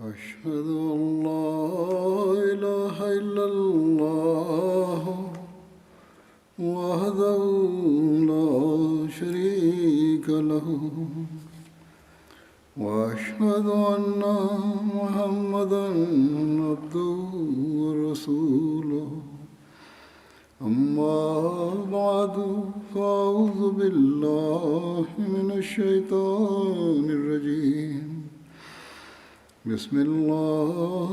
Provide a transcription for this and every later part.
أشهد أن لا إله إلا الله وحده لا شريك له وأشهد أن محمدا عبده ورسوله أما بعد فأعوذ بالله من الشيطان الرجيم بسم الله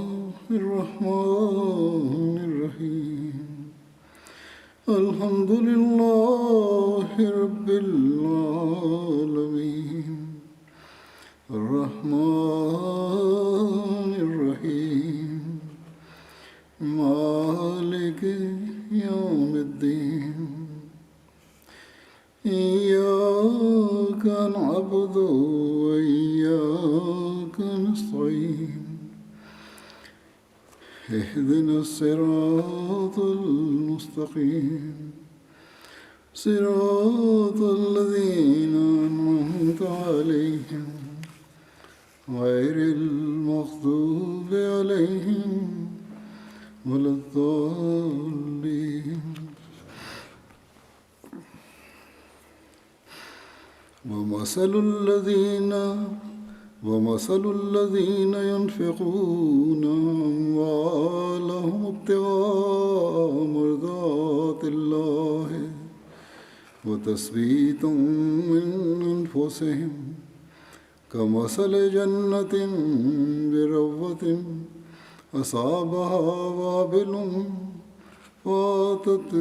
الرحمن الرحيم الحمد لله رب العالمين الرحمن الرحيم مالك يوم الدين إياك نعبد وإياك نستعين اهدنا الصراط المستقيم صراط الذين أنعمت عليهم غير المغضوب عليهم ولا الضالين ومثل الذين ينفقون أموالهم ابتغاء مرضات الله وتثبيتا من أنفسهم كمثل جنة بربوة أصابها وابل فآتت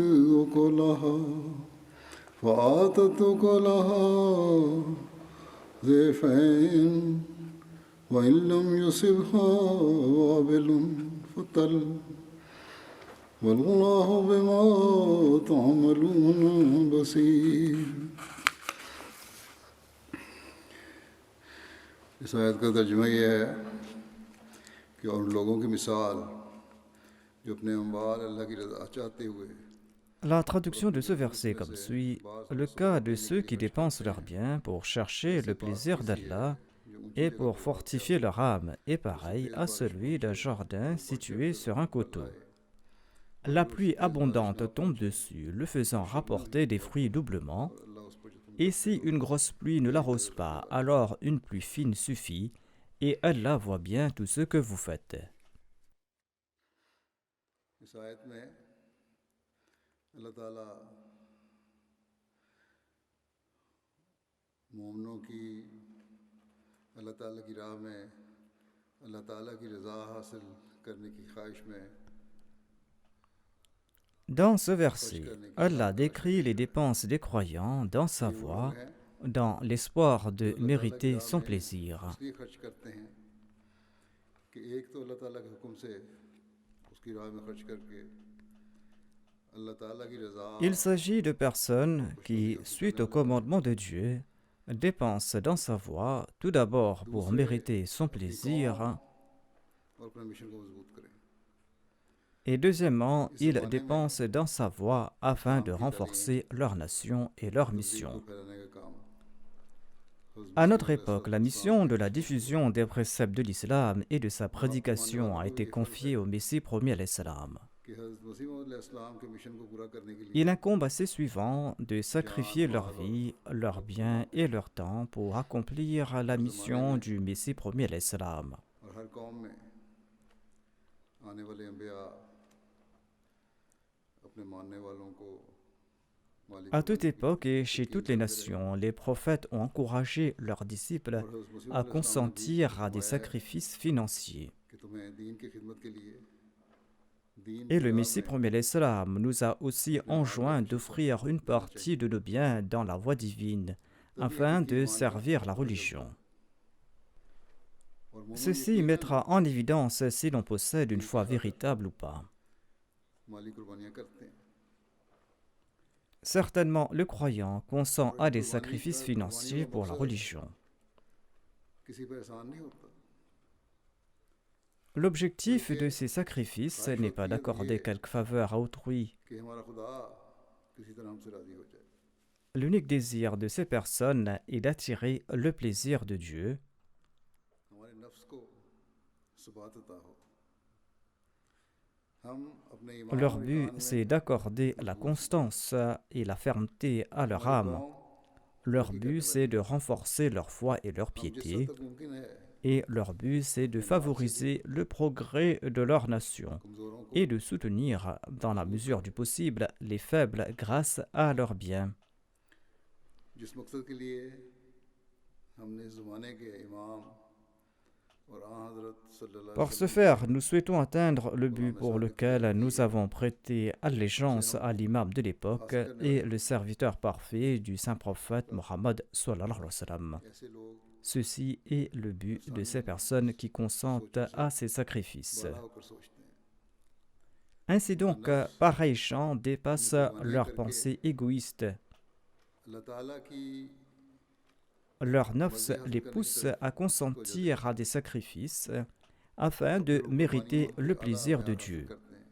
أكلها ضعفين وإن لم يصبها وابل فطل والله بما تعملون بصير. इस आयत का तर्जुमा यह है कि उन लोगों की मिसाल जो अपने अम्वाल अल्लाह की रज़ा चाहते हुए. La traduction de ce verset est comme suit. Le cas de ceux qui dépensent leurs biens pour chercher le plaisir d'Allah et pour fortifier leur âme est pareil à celui d'un jardin situé sur un coteau. La pluie abondante tombe dessus, le faisant rapporter des fruits doublement. Et si une grosse pluie ne l'arrose pas, alors une pluie fine suffit, et Allah voit bien tout ce que vous faites. اللہ تعالیٰ مومنوں کی اللہ تعالیٰ کی راہ میں اللہ تعالیٰ کی رضا حاصل کرنے کی خواہش میں. Dans ce verset, Allah décrit les dépenses des croyants dans sa voie, dans l'espoir de mériter son plaisir. اس لیے خرچ کرتے ہیں کہ ایک تو اللہ تعالیٰ کے حکم سے اس کی راہ میں خرچ کر کے Il s'agit de personnes qui, suite au commandement de Dieu, dépensent dans sa voie tout d'abord pour mériter son plaisir et deuxièmement, ils dépensent dans sa voie afin de renforcer leur nation et leur mission. À notre époque, la mission de la diffusion des préceptes de l'islam et de sa prédication a été confiée au Messie premier à l'islam. Il incombe à ses suivants de sacrifier leur vie, leurs biens et leur temps pour accomplir la mission du Messie premier à l'islam. À toute époque et chez toutes les nations, les prophètes ont encouragé leurs disciples à consentir à des sacrifices financiers. Et le Messie premier l'Islam nous a aussi enjoint d'offrir une partie de nos biens dans la voie divine afin de servir la religion. Ceci mettra en évidence si l'on possède une foi véritable ou pas. Certainement, le croyant consent à des sacrifices financiers pour la religion. L'objectif de ces sacrifices n'est pas d'accorder quelque faveur à autrui. L'unique désir de ces personnes est d'attirer le plaisir de Dieu सबात अता हो। हम अपने Leur ईमान और but, ईकान में c'est d'accorder la constance et la fermeté à leur हमारे âme. पाँव Leur तरक्की but, करने c'est लगे। de renforcer leur foi et leur हम जिस हद piété. तक मुमकिन है Et leur but, c'est de अपने माल से भी favoriser le progrès de leur nation कमज़ोरों को et de soutenir, dans la मजबूत mesure करते du हैं। possible, les faibles grâce à leurs biens. जिस मकसद के लिए हमने इस ज़माने के इमाम और आ हज़रत सल्लल्लाहु अलैहि Pour ce वसल्लम faire, के nous souhaitons atteindre le but गुलाम pour साबित lequel तैयार की nous है, avons prêté उसे allégeance हम à l'imam de l'époque हासिल करने et वाले le serviteur parfait du saint prophète Mohammed sallallahu alayhi wa sallam. ऐसे लोग Ceci est le but de ces personnes qui consentent à ces sacrifices. बाला होकर सोचते हैं। Ainsi उनका donc, नफ्स pareils chants उनमें dépassent कुर्बानियाँ leurs करके pensées égoïstes. अल्लाह ताला की Leur nafs मर्ज़ी हासिल les करने की pousse तरफ à उसको वजह देते consentir à हैं। des sacrifices afin अब de लोग mériter कुर्बानियों के le आला plaisir de मयार हासिल Dieu. करते हैं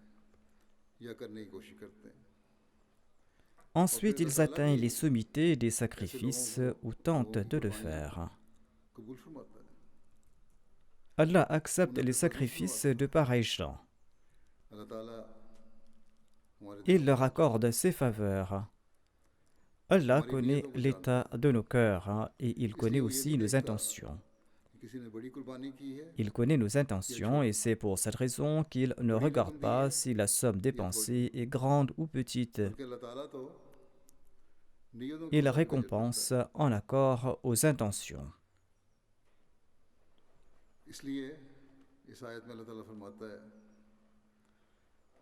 या करने की कोशिश करते हैं और फिर Ensuite, अल्लाह ils ताला atteignent भी les sommités des ऐसे लोगों sacrifices को ou लोगों tentent की de le कुर्बानियाँ faire. कबूल फरमाता है। Allah accepte उन्हें les तसल्लुत sacrifices फरमाता de है। pareils gens. अल्लाह ताला हमारे Il दिलों leur को accorde जानता ses faveurs. है, Allah हमारी connaît नीयतों को जानता l'état है, de nos cœurs et il इसलिए connaît वो ये aussi नहीं nos देखता intentions. कि किसी ने बड़ी कुर्बानी की है Il connaît nos या intentions et छोटी। c'est pour cette raison qu'il ne बड़ी regarde रकम दी pas है si la somme या छोटी, dépensée est grande ou petite. बल्कि अल्लाह ताला तो नीयतों के Il मुताबिक अजर देता récompense en accord aux intentions. है। इसलिए इस आयत में अल्लाह ताला फरमाता है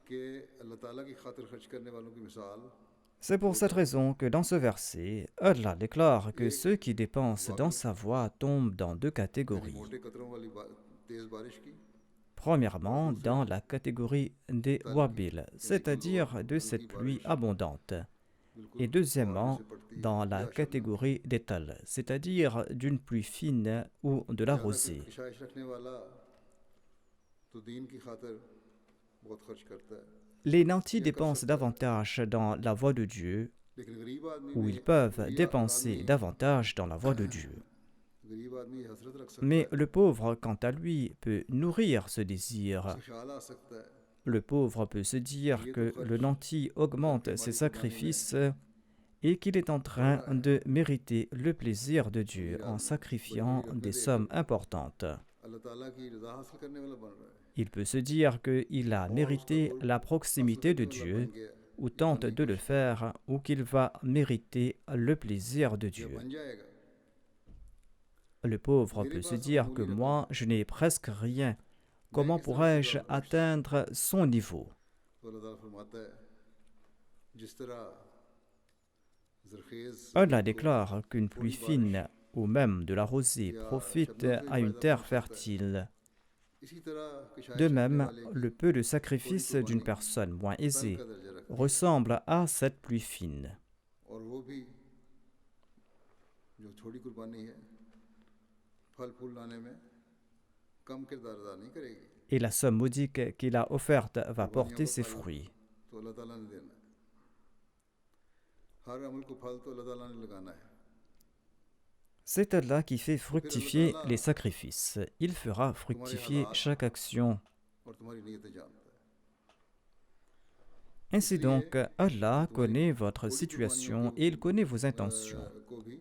कि अल्लाह ताला की खातिर खर्च करने वालों की मिसाल C'est pour cette raison que dans ce verset, Allah déclare que एक ceux qui dépensent dans वाबिल sa voie tombent dans deux यानी catégories. मोटे कतरों वाली तेज बारिश की Premièrement, और दूसरा dans la catégorie des तल की wabil, यानी कुल c'est-à-dire de हल्की cette pluie बारिश abondante. बिल्कुल Et फुहारों deuxièmement, से पड़ती है dans या la Shabnam catégorie des tal, c'est-à-dire d'une pluie fine ou de la ज़्यादा rosée. ख्वाहिश रखने वाला तो दीन की खातिर बहुत खर्च करता है, Les nantis या कर dépensent सकता है, davantage dans la voie de Dieu, लेकिन गरीब आदमी ou में ils peuvent गरीब dépenser आदमी davantage dans la voie de Dieu. गरीब आदमी हसरत रख सकता Mais है, le pauvre, quant à lui, peut nourrir ce désir. उसे ख्याल आ सकता है Le pauvre peut se dire que le nanti augmente ses sacrifices et qu'il est en train de mériter le plaisir de Dieu en sacrifiant des sommes importantes. अल्लाह ताला की रज़ा हासिल करने वाला बन रहा है Il peut se dire qu'il a mérité la proximité de Dieu ou tente de le faire ou qu'il va mériter le plaisir de या Dieu. बन जाएगा। Le pauvre मेरे peut se पास dire मामूली que रकम moi, है, je n'ai presque rien. मैं Comment किस तरह से pourrais-je गुजारूं? atteindre son niveau? तो अल्लाह ताला फरमाता है जिस तरह ज़रख़ेज़ Allah खेत को déclare qu'une थोड़ी pluie बारिश fine ou même de la rosée या profite शबनम से भी à une फ़ायदा terre पहुंच सकता है, fertile. इसी तरह किशाइश De रखने même, वाले की le peu de थोड़ी sacrifice d'une कुर्बानी personne moins तल aisée का दर्जा रखती है ressemble à cette pluie fine. और वो भी जो थोड़ी कुर्बानी है फल फूल लाने में कम किरदार अदा नहीं करेगी। Et la somme modique qu'il a offerte va कुर्बानियों porter का ses फल fruits. तो अल्लाह ताला ने देना है, हर अमल को फल तो अल्लाह ताला ने लगाना है। C'est Allah qui fait fructifier les sacrifices. Il fera fructifier chaque action. और तुम्हारी नीयतें जानता है। Ainsi इसलिए donc, Allah तुम्हारी connaît votre थोड़ी situation कुर्बानियों et il connaît vos intentions. को भी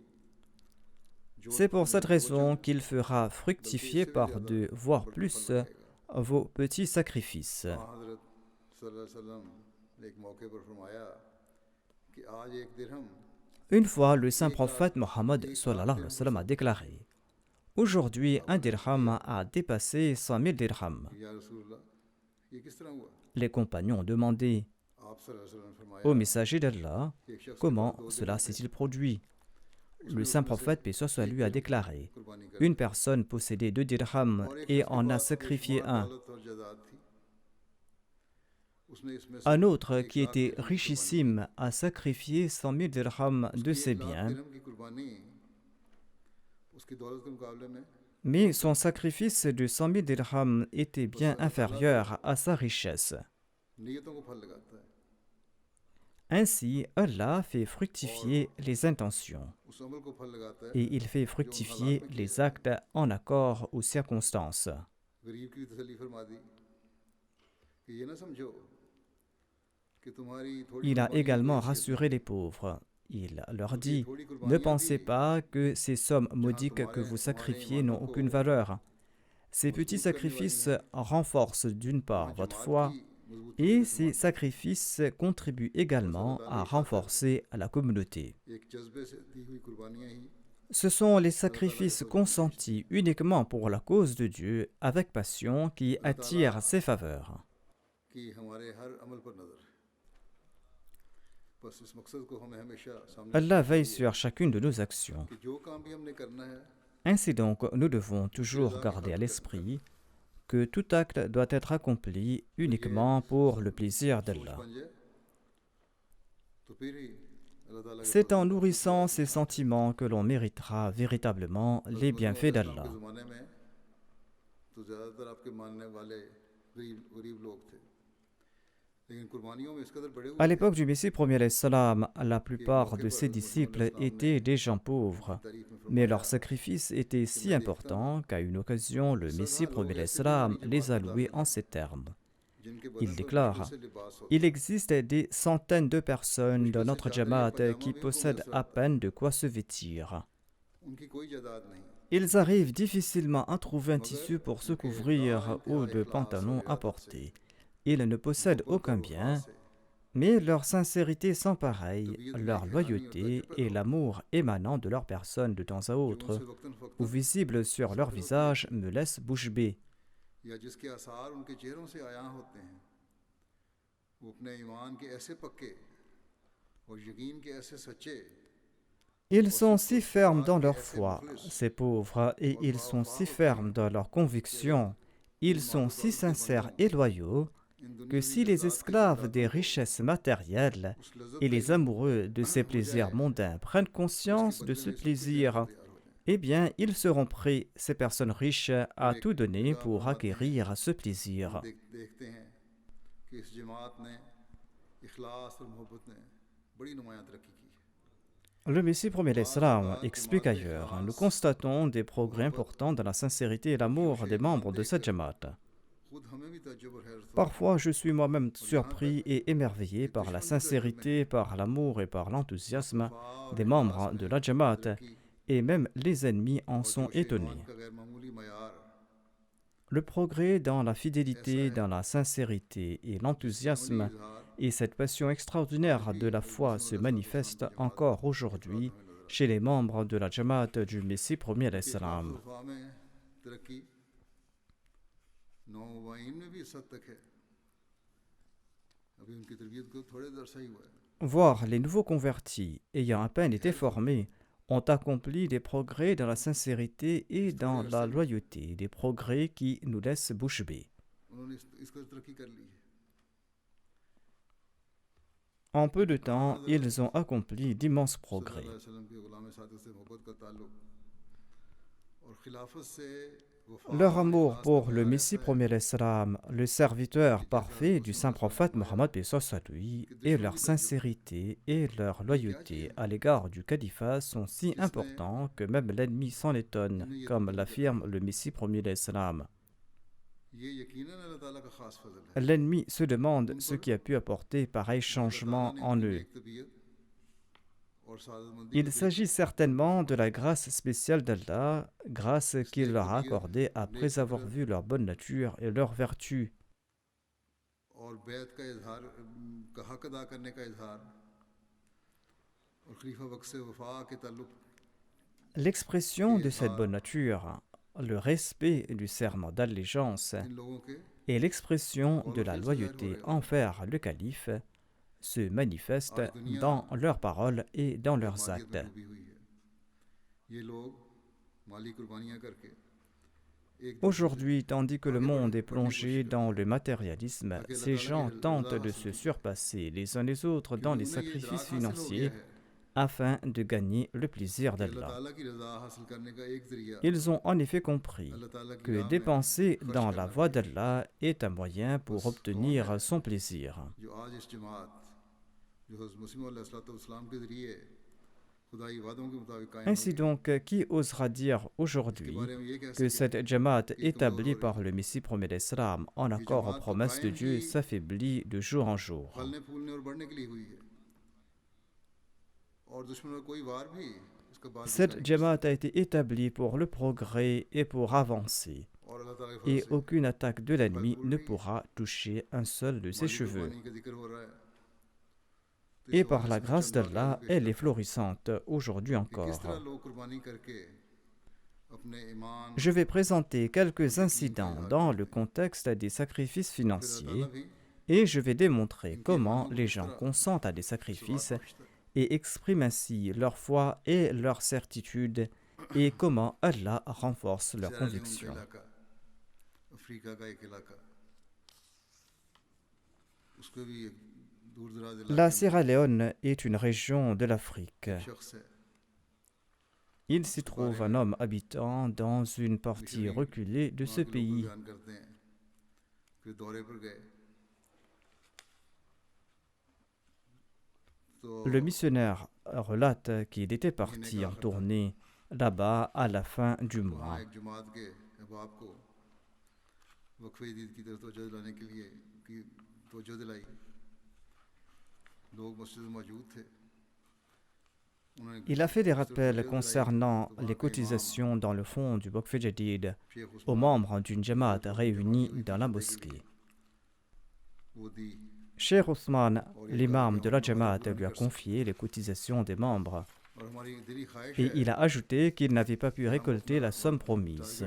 जो C'est pour cette तुमने raison सोचा qu'il fera बल्कि fructifier इससे भी par ज़्यादा 2, voire बढ़कर plus, फल बढ़ाएगा। vos petits sacrifices. हज़रत सल्लल्लाहु अलैहि वसल्लम ने एक मौके पर फरमाया कि आज एक दिरहम Une fois, le saint prophète Mohammed sallallahu alayhi wa sallam a déclaré: Aujourd'hui, un dirham a dépassé 100 000 dirhams. या रसूलुल्लाह ये किस तरह हुआ? Les compagnons ont demandé आप सल्लल्लाहु अलैहि वसल्लम ने फरमाया au messager d'Allah कि एक शख्स के comment पास 2 cela दिरहम थे, s'est-il produit. उसने Le saint उसमें से prophète, paix soit sur एक lui, a दिरहम déclaré: कुर्बानी कर Une दी personne possédait 2 dirhams और एक et शख्स के en a पास sacrifié बेशुमार un. दौलत और जायदाद थी, उसने इसमें से Un autre, 1 qui लाख était दिरहम की कुर्बानी की। richissime, a sacrifié 100 000 dirhams de उसकी ses 1 लाख biens, दिरहम की कुर्बानी उसकी दौलत के मुकाबले में mais son sacrifice de 100 000 dirhams était bien inférieur à sa richesse. नीयतों को फल लगाता है। Ainsi, Allah fait fructifier les intentions उस अमल को फल लगाता है et il fait fructifier les actes en accord aux circonstances. गरीब की भी तसल्ली फरमा दी कि ये ना समझो कि तुम्हारी थोड़ी Il a कुर्बानियों की कोई également हैसियत नहीं rassuré les pauvres. Il leur क्योंकि ये dit, थोड़ी ne कुर्बानियां भी pensez pas que ces sommes जहाँ modiques que तुम्हारे vous तुम्हारे sacrifiez ईमानों n'ont को aucune valeur. Ces petits मजबूत करने वाली sacrifices हैं renforcent d'une वहाँ part votre जमात की foi मजबूती के et लिए ces इस्तेमाल करते हैं sacrifices contribuent बस अल्लाह également ताला à ये चाहता है renforcer la communauté. एक जज्बे से दी हुई कुर्बानियां ही Ce sont les अल्लाह ताला के sacrifices फजल को खींचती consentis uniquement pour la cause de Dieu avec passion qui अल्लाह ताला attirent ses faveurs. की हमारे हर अमल पर नजर है बस इस मकसद को हमें हमेशा सामने Allah रखना veille चाहिए sur chacune de nos actions. कि जो काम भी हमने करना है Ainsi donc, nous devons उसकी toujours रजा की garder à खातिर l'esprit que tout acte doit être accompli तो ये uniquement pour le plaisir सोच d'Allah. बन जाए तो फिर ही अल्लाह ताला के C'est फजल en का nourrissant शुक्र ces अदा करते हैं sentiments que l'on méritera véritablement les हज़रत मसीह bienfaits अलैहिस्सलाम के d'Allah. ज़माने में तो ज़्यादातर आपके मानने वाले गरीब गरीब लोग थे लेकिन कुर्बानियों में इस कदर बड़े À हुए थे l'époque du Messie premier salam, la कि एक plupart मौके de पर ses हज़रत मसीह disciples अलैहिस्सलाम ने étaient des gens उनकी pauvres, तारीफ में mais फरमाया leur sacrifice était कि si मैं देखता हूँ important qu'à une occasion, le Messie अक्सर लोग premier ऐसे भी हमारी salam जमात les a में loués दाखिल en हैं ces termes. जिनके Il बदन पर मुश्किल déclare: से लिबास होता Il है existe des centaines de personnes dans मुश्किल से notre चादर या Jamaat पजामा qui भी उनको possèdent मैसर à आता है peine de quoi se vêtir. उनकी कोई जायदाद नहीं Ils arrivent difficilement à trouver un मगर tissu pour se उनके इब्दा couvrir ou इंतहाई de इखलास और pantalons à इरादत से porter. Ils ne possèdent मोहब्बत aucun और वफा bien, से mais leur sincérité sans pareil, तबीयत में leur एक हैरानी और loyauté ताज्जुब पैदा et होता है l'amour émanant de leur personne de temps à जो autre, उनसे वक्तन ou फक्तन visible sur leur ज़ाहिर होती है visage, me laissent bouche bée. या जिसके आसार उनके चेहरों से आया होते हैं वो अपने ईमान के ऐसे पक्के और यकीन के ऐसे सच्चे Ils और sont सिद्क si और fermes इत्मीनान dans के leur ऐसे foi, मुखलिस ces pauvres, et और ils sont बावफा si होते fermes हैं dans leurs कि अगर convictions, इन ils sont si मादुदात के sincères बंदों et loyaux इन que दुनियावी si les लज्जात की esclaves des जज्बातों को richesses matérielles उस लज्जत et का les इल्म amoureux de ces हो plaisirs जाए mondains prennent तो उसके conscience de बदले ce में सब कुछ देने को plaisir, तैयार हो जाए eh bien, ils seront prêts, ces personnes riches, à फिर tout एक donner जगह pour फरमाते हैं acquérir ce हम plaisir. देखते हैं कि इस जमात ने इखलास और मोहब्बत ने बड़ी नुमायां तरक्की की Le Messie premier बाज़ l'Islam औक़ात explique जमात ailleurs: Nous इखलास constatons des progrès मोहब्बत importants dans la sincérité et और l'amour जोश des इक़दाम membres de cette देखकर Jamaat. खुद हमें भी तज्जुब और हैरत होती है Parfois, je suis moi-même और यहाँ तक surpris et émerveillé कि par la दुश्मन भी तज्जुब में sincérité, है par l'amour et par l'enthousiasme Mustafa और des इखलास membres de में la Jamaat, तरक्की et même les ennemis en और sont जोश ईमान étonnés. का गैर मामूली मयार Le progrès dans la ऐसा fidélité, है dans la sincérité et जिससे अमली l'enthousiasme इजहार et cette passion आज extraordinaire भी de la हज़रत foi मसीह se अलैहिस्सलाम manifeste की जमात encore में इफरात aujourd'hui हमें नजर chez आता les membres de la Jamaat du Messie premier है उनके इखलास और l'Islam. वफा में तरक्की नौवाइन में भी इस हद तक है अभी उनकी तरबियत को थोड़े अरसा ही हुआ है Voir les nouveaux convertis ayant à peine été formés ont accompli des progrès dans la sincérité et इस dans थोड़े la अरसे में loyauté, des progrès qui nous laissent bouche bée. उन्होंने इस कदर तरक्की कर ली है En peu de temps, हाँ हज़रत ils ont accompli d'immenses सल्लल्लाहु progrès. अलैहि वसल्लम के गुलाम सादिक से मोहब्बत का ताल्लुक और खिलाफत से वफा Leur और amour इखलास का pour le मैार Messie ऐसा है premier l'Islam, le serviteur कि जैसे parfait हज़रत du मसीह saint अलैहि prophète फरमाया Mohammed paix soit sur lui, कि et दुश्मन leur की तज्जुब sincérité et leur ये क्या loyauté चीज़ है à l'égard du califat sont si जिसने importants que même l'ennemi s'en étonne, जिन्हें ये comme तब्दीली कर l'affirme दी le Messie premier l'Islam. ये यकीनन अल्लाह ताला का खास फजल है L'ennemi se demande उन ce पर qui a pu apporter pareil जो अल्लाह ताला changement ने en उनकी eux. नेक तबीयत और सादतमंदी को Il s'agit देखकर certainement de फरमाया la grâce spéciale d'Allah, grâce इस qu'il नेक leur a तबीयत accordée नेक après avoir फितरत vu leur bonne nature et leur vertu. और बैत का इजहार का हक अदा करने का इजहार और खलीफा वक्त से वफा के ताल्लुक L'expression के de cette इजहार bonne nature, le respect du serment d'allégeance इन लोगों के et l'expression de कौल la फिल से जाहिर हो loyauté रहे होते हैं envers le calife se manifestent आज दुनिया dans leurs paroles et dans जब leurs मालियत में actes. डूबी हुई है ये लोग माली कुर्बानियां करके एक दूसरे से Aujourd'hui, tandis que le आगे monde est बढ़ने की plongé कोशिश करते dans हैं le matérialisme, ताकि अल्लाह ces ताला gens की tentent रजा de हासिल se हो surpasser les uns les autres dans क्योंकि les उन्हें ये इदराक sacrifices हासिल हो गया financiers है afin de gagner le plaisir कि अल्लाह d'Allah. ताला की रजा हासिल करने का एक जरिया Ils ont en effet compris अल्लाह ताला की que राह में dépenser खर्च dans la करना voie भी है d'Allah est un moyen pour बस कौन है obtenir son plaisir. जो आज इस जमात जो हज़रत मसीह अलैहिस्सलाम के ज़रिए Ainsi donc, qui osera dire aujourd'hui que cette Jamaat établie par le Messie premier d'Islam en accord aux promesses de Dieu s'affaiblit de jour en jour? Cette Jamaat a été établie pour le progrès et pour avancer, et aucune attaque de l'ennemi ne pourra toucher un seul de ses cheveux. Et par la grâce d'Allah, elle est florissante aujourd'hui encore. Je vais présenter quelques incidents dans le contexte des sacrifices financiers et je vais démontrer comment les gens consentent à des sacrifices et expriment ainsi leur foi et leur certitude et comment Allah renforce leur conviction. La Sierra Leone est une région de l'Afrique. Il s'y trouve un homme habitant dans une partie reculée de ce pays. Le missionnaire relate qu'il était parti en tournée là-bas à la fin du mois. Il a fait des rappels concernant les cotisations dans le fonds du Waqf Jadid aux membres d'une Jamaat réunie dans la mosquée. Cheikh Othman, l'imam de la Jamaat, lui a confié les cotisations des membres et il a ajouté qu'il n'avait pas pu récolter la somme promise.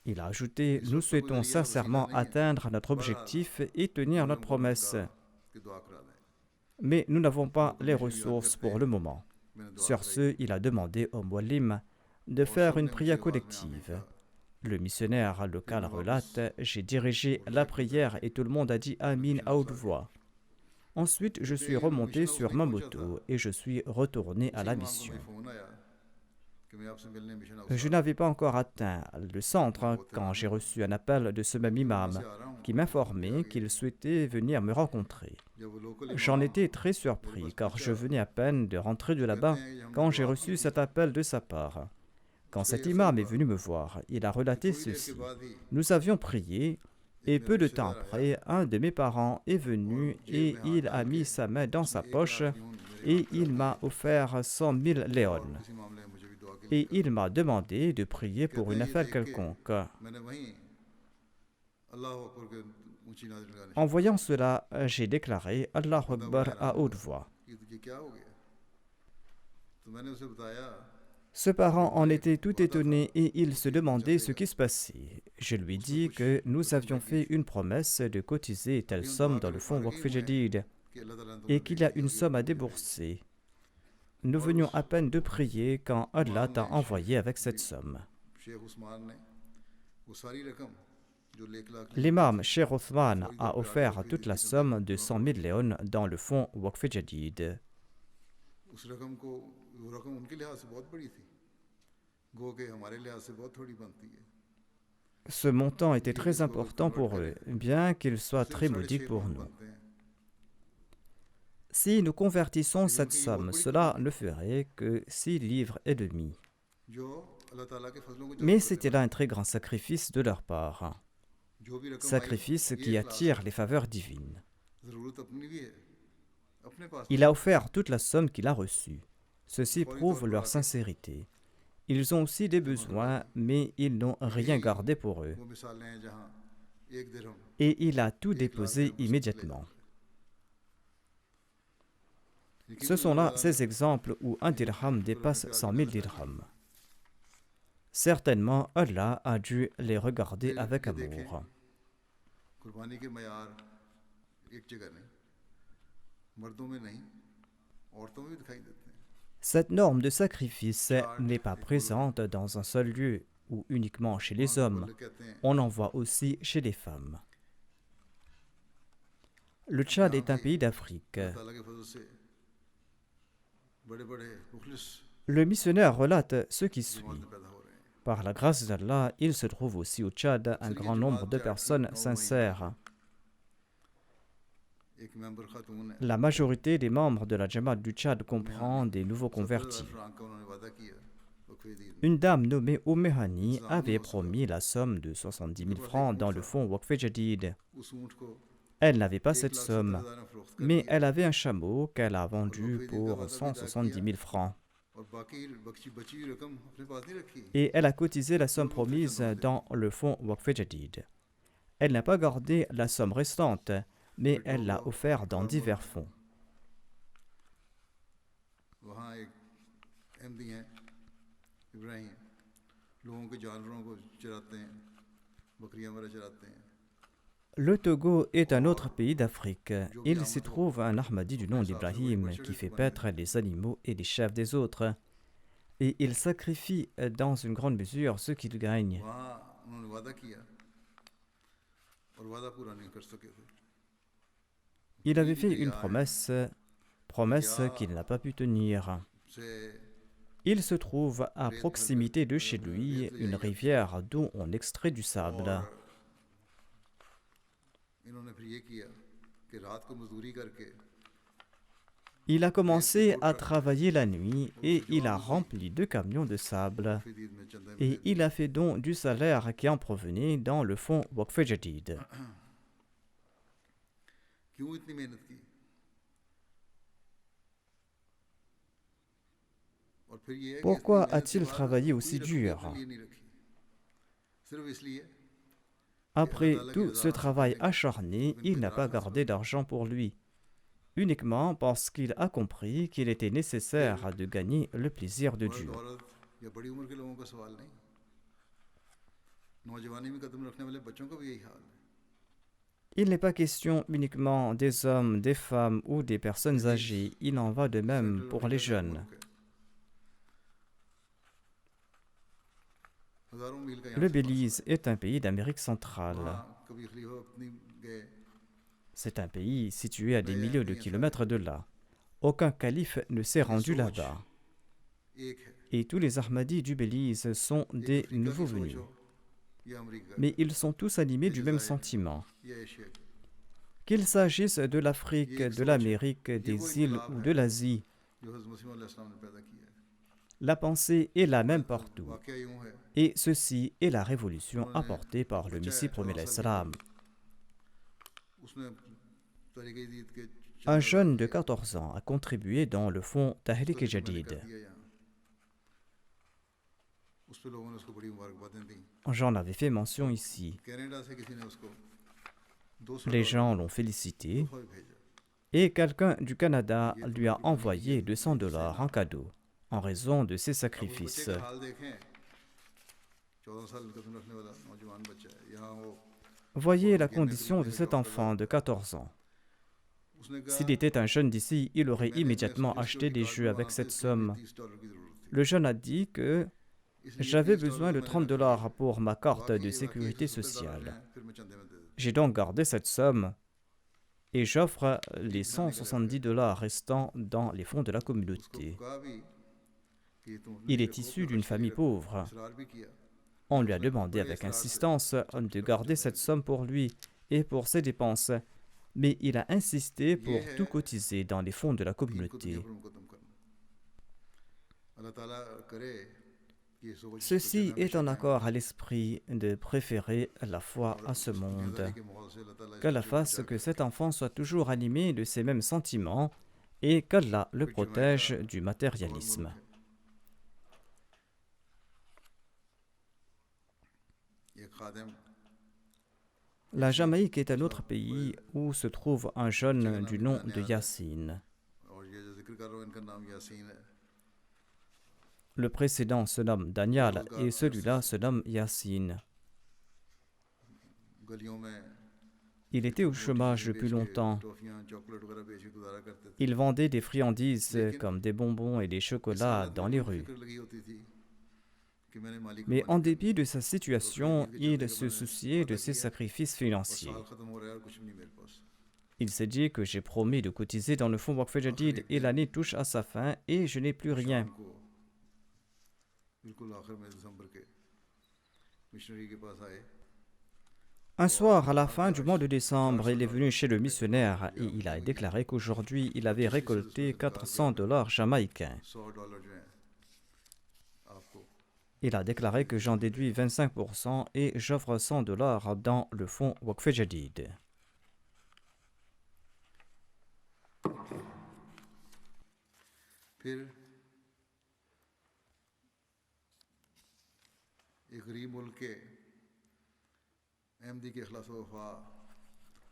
Il a ajouté: nous souhaitons sincèrement atteindre notre objectif et tenir notre promesse. Mais nous n'avons pas les ressources pour le moment. Sur ce, il a demandé au Muallim de faire une prière collective. Le missionnaire local relate: j'ai dirigé la prière et tout le monde a dit Amin à haute voix. Ensuite, je suis remonté sur ma moto et je suis retourné à la mission. Je n'avais pas encore atteint le centre quand j'ai reçu un appel de ce même imam qui m'informait qu'il souhaitait venir me rencontrer. J'en étais très surpris car je venais à peine de rentrer de là-bas quand j'ai reçu cet appel de sa part. Quand cet imam est venu me voir, il a relaté ceci. Nous avions prié et peu de temps après, un de mes parents est venu et il a mis sa main dans sa poche et il m'a offert 100 000 léons. Et il m'a demandé de prier pour une affaire quelconque. En voyant cela, j'ai déclaré Allahu Akbar à haute voix. Ce parent en était tout étonné et il se demandait ce qui se passait. Je lui dis que nous avions fait une promesse de cotiser telle somme dans le fonds Waqf Jadid et qu'il y a une somme à débourser. Nous venions à peine de prier quand Allah t'a envoyé avec cette somme. L'imam Cheikh Othman a offert toute la somme de 100 000 léons dans le fonds Waqf Jadid. Ce montant était très important pour eux, bien qu'il soit très modique pour nous. Si nous convertissons cette somme, cela ne ferait que 6 livres et demi. Mais c'était là un très grand sacrifice de leur part. Sacrifice qui attire les faveurs divines. Il a offert toute la somme qu'il a reçue. Ceci prouve leur sincérité. Ils ont aussi des besoins, mais ils n'ont rien gardé pour eux. Et il a tout déposé immédiatement. Ce sont là ces exemples où un dirham dépasse 100 000 dirhams. Certainement, Allah a dû les regarder avec amour. Cette norme de sacrifice n'est pas présente dans un seul lieu ou uniquement chez les hommes. On en voit aussi chez les femmes. Le Tchad est un pays d'Afrique. Le missionnaire relate ce qui suit. Par la grâce d'Allah, il se trouve aussi au Tchad un grand nombre de personnes sincères. एक मेंबर खातून है La majorité des membres de la Jamaat du Tchad comprend des nouveaux 70,000 convertis. francs का उन्होंने वादा किया वक्फे दीद में Une dame nommée Oumehani avait promis la somme de 70 000 francs dans le fonds Waqf Jadid. उस ऊँट को Elle n'avait pas cette 1,70,000 somme, में फरोख्त कर mais दिया elle avait un chameau qu'elle a और vendu वक्फे दीद का pour वादा भी अदा 170 किया 000 francs. और बाकी बची हुई रकम अपने पास नहीं रखी Et elle a cotisé la somme promise dans le fonds Waqf Jadid. Elle n'a pas gardé la somme restante, mais elle l'a offert dans divers fonds. वहाँ एक अहमदी हैं इब्राहिम लोगों के जानवरों को चराते हैं बकरियां वगैरह चराते हैं Le Togo est un autre pays d'Afrique. Il s'y trouve un Ahmadi du nom d'Ibrahim qui fait paître les animaux et les chefs des autres. Et il sacrifie dans une grande mesure ce qu'il gagne. वहाँ उन्होंने वादा किया और वादा पूरा नहीं कर सके थे Il avait fait une promesse qu'il n'a pas pu tenir. से Il se trouve à proximité de chez lui une rivière d'où on extrait du sable. और इन्होंने फिर ये किया कि रात को मजदूरी करके Il a commencé à travailler la nuit et il a rempli 2 camions de sable. फीदीद में चंदे में Et il a fait don du salaire qui en provenait dans le fonds Waqf Jadid. क्यों इतनी मेहनत की और फिर ये है कि Pourquoi इतनी मेहनत a-t-il के बाद travaillé कोई aussi रकम dur? अपने लिए नहीं रखी सिर्फ इसलिए Après tout ce travail acharné, il n'a pas gardé d'argent pour lui, uniquement parce qu'il a compris qu'il était nécessaire de gagner le plaisir de मर्द Dieu. औरत या बड़ी उम्र के लोगों का सवाल नहीं नौजवानी में कदम रखने वाले बच्चों का भी यही हाल है Il n'est pas question uniquement des hommes, des femmes ou des personnes âgées, il en va de même pour les jeunes. हजारों मील का यहाँ Le से Belize est un pays d'Amérique centrale. वहाँ कभी खलीफा अपनी गए C'est un pays situé à des milliers de kilomètres de là. Aucun calife ne s'est rendu là-bas. एक है Et tous les Ahmadis du Belize sont des Africa की nouveaux सोच venus. हो या America Mais ils sont tous animés du même sentiment. या एशिया की Qu'il s'agisse de l'Afrique, de l'Amérique, des îles ou de l'Asie, जो हज़रत मसीह अलैहिस्सलाम ने पैदा किया है la pensée est la même partout. वाकया यूँ है Et ceci est la révolution apportée par le Messie premier l'Islam. उसने तरीक़े दीद के Un jeune de 14 ans a contribué dans le fonds Tahrik मैंने Jadid. कर दिया यहाँ उस पर लोगों ने उसको बड़ी मुबारकबादें दी J'en avais fait mention ici. Canada से किसी ने उसको 200 Les gens l'ont félicité तोहफा भी भेजा et quelqu'un du Canada lui a envoyé 200 $ en cadeau en raison de ses अब उस बच्चे sacrifices. का हाल देखें 14 साल कदम रखने वाला नौजवान बच्चा है यहाँ वो Voyez la condition de cet enfant de 14 ans. उसने कहा S'il était un jeune d'ici, il aurait मैंने immédiatement अपने acheté security des guard jeux को avec वहाँ से cette इसके लिए somme. $30 की ज़रूरत थी Le jeune a dit que इसलिए j'avais $30 besoin de मैंने 30 रख दिए। $ pour ma carte de बाकी sécurité $70 sociale. हैं, फिर मैं चंदे में दे देता J'ai donc gardé cette somme et j'offre les 170 $ restants dans les fonds de la हूँ। उसको communauté. कहा भी कि तुमने Il ये est रखो, issu फिर d'une बच्चे famille रखो। pauvre. इसरार भी किया On lui a demandé avec insistance de garder cette somme pour lui et pour ses dépenses, mais il a insisté pour tout cotiser dans les fonds de la दीन को दुनिया communauté. पर मुकद्दम करना अल्लाह ताला करे कि ये सोच Ceci बच्चे में est en हमेशा accord à l'esprit de préférer la foi à ce monde. दुनियादारी के माहौल से अल्लाह ताला इस Qu'Allah बच्चे को fasse बचा que के cet enfant soit toujours animé de ces mêmes sentiments et qu'Allah le protège du matérialisme. ये खादिम La Jamaïque est un autre pays où se trouve un jeune du nom de Yassine. और ये जो जिक्र कर रहा हूँ इनका नाम यासीन है Le précédent se nomme Daniel et celui-là se nomme Yassine. गलियों में Il était au chômage depuis longtemps. टॉफियाँ चॉकलेट वगैरह बेच के गुजारा करते थे Il vendait des friandises comme des bonbons et des chocolats dans les rues. फिक्र लगी होती थी कि मैंने मालिक को Mais मालिक en dépit de sa situation, il se souciait de ses sacrifices और financiers. साल खत्म हो रहा है और कुछ भी नहीं मेरे पास Il s'est dit que j'ai promis de cotiser dans le fonds Waqf Jadid et l'année touche à sa fin et je n'ai plus rien. शाम को बिल्कुल आखिर में दिसंबर के मिशनरी के पास आए Un soir, à la fin du mois de décembre, il est venu chez le missionnaire et il a déclaré qu'aujourd'hui, il avait récolté $400 jamaïcains. $100 जो हैं आपको Il a déclaré que j'en déduis 25% et j'offre $100 dans le fonds Waqf Jadid. फिर एक गरीब मुल्क के अहमदी के इखलास व वफा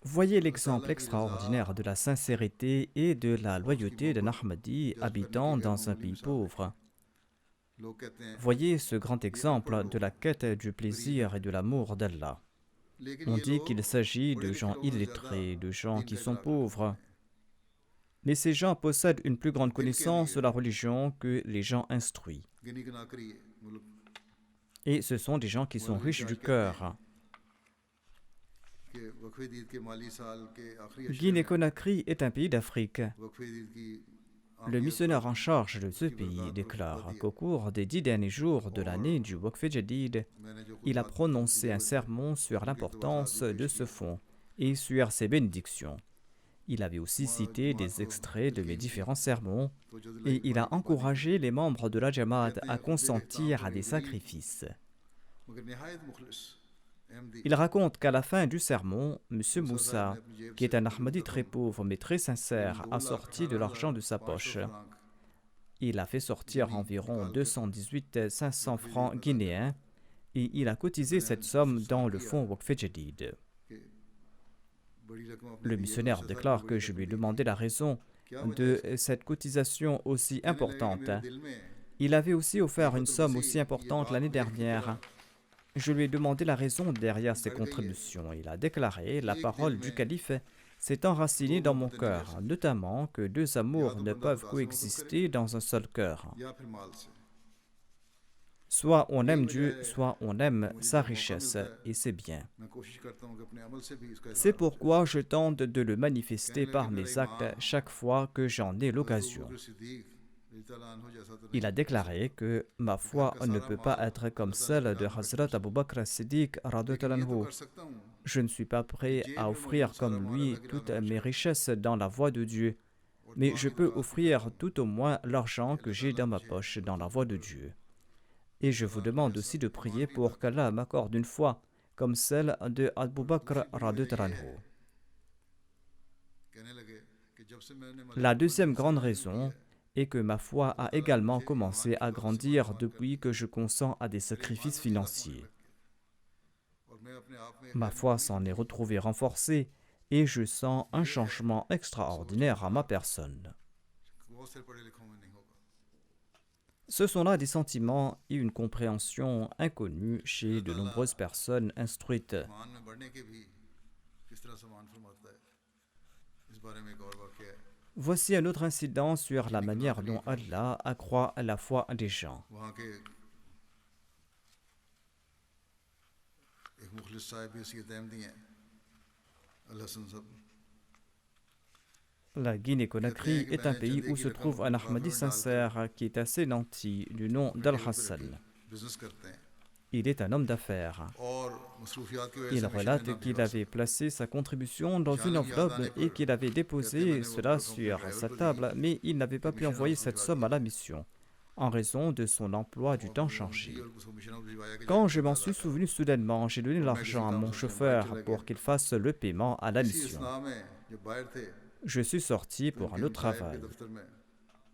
Voyez l'exemple extraordinaire de la sincérité et de la loyauté d'un Ahmadi habitant dans un pays pauvre. लोग कहते हैं Voyez ce grand exemple de la quête du plaisir et de l'amour d'Allah. लेकिन On ये dit लोग qu'il s'agit de बड़े gens लिखे लोगों से illettrés, de gens दीन qui का sont इकरार करते pauvres. हैं Mais ces gens possèdent une plus grande इनके connaissance de अमीर la religion que les gens instruits. गिनी गिना करिए मुल्क Et ce sont des gens qui sont मौलवी riches जाज du कहते हैं cœur. कि वक्फ दीद के माली साल के आखिरी अशरे में Guinée-Conakry est un pays d'Afrique. वक्फ दीद की Le आखिरी missionnaire en charge de ce pays déclare qu'au cours des 10 derniers jours de l'année du Waqf Jadid, मैंने जो कुछ il a बात prononcé un sermon sur l'importance de ce fonds et sur ses bénédictions. Il avait aussi cité des extraits de mes différents sermons तो जो et il a encouragé les membres de la Jamaat à consentir à des sacrifices. मगर निहायत मुखलिस Ahmadi Il raconte qu'à la fin du sermon, M. Moussa, qui est un Ahmadi très pauvre mais très sincère, a sorti de l'argent de sa poche. Il a fait sortir environ 218 500 francs guinéens et il a cotisé cette somme dans le fonds Waqf Jadid. Le missionnaire déclare que je lui ai demandé la raison de cette cotisation aussi importante. Il avait aussi offert une somme aussi importante l'année dernière. Je lui ai demandé la raison derrière ces contributions. Il a déclaré: la parole du calife s'est enracinée dans mon cœur, notamment que deux amours ne peuvent coexister dans un seul cœur. या फिर माल से Soit on aime Dieu, soit on aime sa richesse, et c'est bien. मैं कोशिश करता हूँ कि अपने अमल से भी इसका C'est इजहार pourquoi je tente de le manifester par mes actes chaque fois que j'en ai l'occasion. बकरी सिद्दीक रज़ी अल्लाह अन्हु जैसा तो Il a déclaré que ma foi ne peut pas être comme celle de Hazrat Abu Bakr as-Siddiq radhiyallahu नहीं तो anhu. कर सकता हूँ Je ne suis pas prêt à offrir comme lui toutes mes richesses dans la voie de Dieu, mais je peux offrir tout au moins l'argent que j'ai dans ma poche dans la voie de Dieu. Et je vous demande aussi de prier pour qu'Allah m'accorde une foi comme celle de Abu Bakr radhiyallahu anhu. कहने लगे कि जब से मैंने La deuxième grande raison est que ma foi a également commencé à grandir depuis que je consens à des sacrifices financiers. और मैं अपने आप में Ma foi s'en est retrouvée renforcée et je sens un changement extraordinaire à ma personne. बहुत से पढ़े लिखों में नहीं होगा Ce sont là des sentiments et une compréhension inconnus chez de nombreuses personnes instruites. मान में बढ़ने के भी किस तरह समान फरमाता है इस बारे में एक और वाक़या है Voici un autre incident sur la manière dont Allah accroît la foi des gens. वहाँ के एक मुखलिस साहिब भी सैयद अहमदी हैं अल हसन साहब La Guinée-Conakry est un pays où se trouve un Ahmadi sincère qui est assez nanti du nom d'Al-Hassan. Business करते हैं Il est un homme d'affaires. और मसरूफियात की वजह Il से हमेशा relate जनाब के qu'il पास avait placé sa contribution dans une enveloppe et qu'il avait déposé cela sur sa table, mais il n'avait pas pu envoyer cette somme à la mission en raison de son emploi du temps chargé. और उसको मिशनों को भिजवाया कि Quand je m'en suis souvenu soudainement, j'ai donné l'argent à mon chauffeur pour qu'il fasse le paiement à la इसी mission. इस्लाम में जो बाहर थे Je suis sorti pour un autre Sahib के travail. दफ्तर में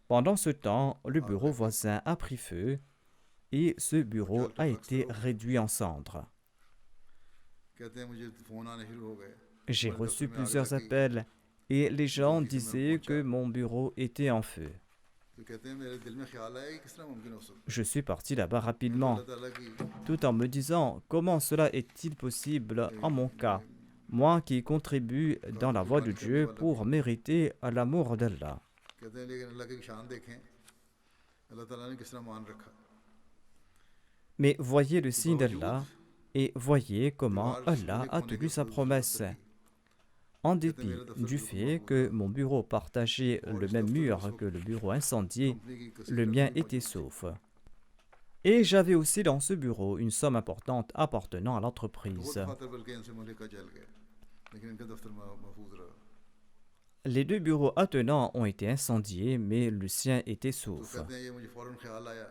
Pendant ce temps, le bureau voisin a pris feu et ce bureau a été réduit en cendres. कहते हैं मुझे फ़ोन आने शुरू हो गए J'ai reçu plusieurs appels et les gens disaient que mon bureau était en feu. तो कहते हैं मेरे दिल में ख्याल आया कि किस तरह मुमकिन हो सकता Je suis parti là-bas rapidement, है अल्लाह ताला की tout en me disant comment cela est-il possible en mon cas, moi qui contribue dans la voie de Dieu pour mériter l'amour d'Allah. कहते हैं लेकिन अल्लाह की शान देखें अल्लाह ताला ने किस तरह मान रखा Mais voyez le signe d'Allah et voyez comment Allah a tenu sa promesse. En dépit du fait que mon bureau partageait le même mur que le bureau incendié, company की le mien était sauf. Et j'avais aussi dans ce bureau une somme importante appartenant à तो वो l'entreprise. दफातर बल्कि इनसे मलिक का जल गया लेकिन इनका दफ्तर महफूज रहा Les deux bureaux attenants ont été incendiés, mais le sien était तो sauf. कहते हैं ये मुझे फौरन ख्याल आया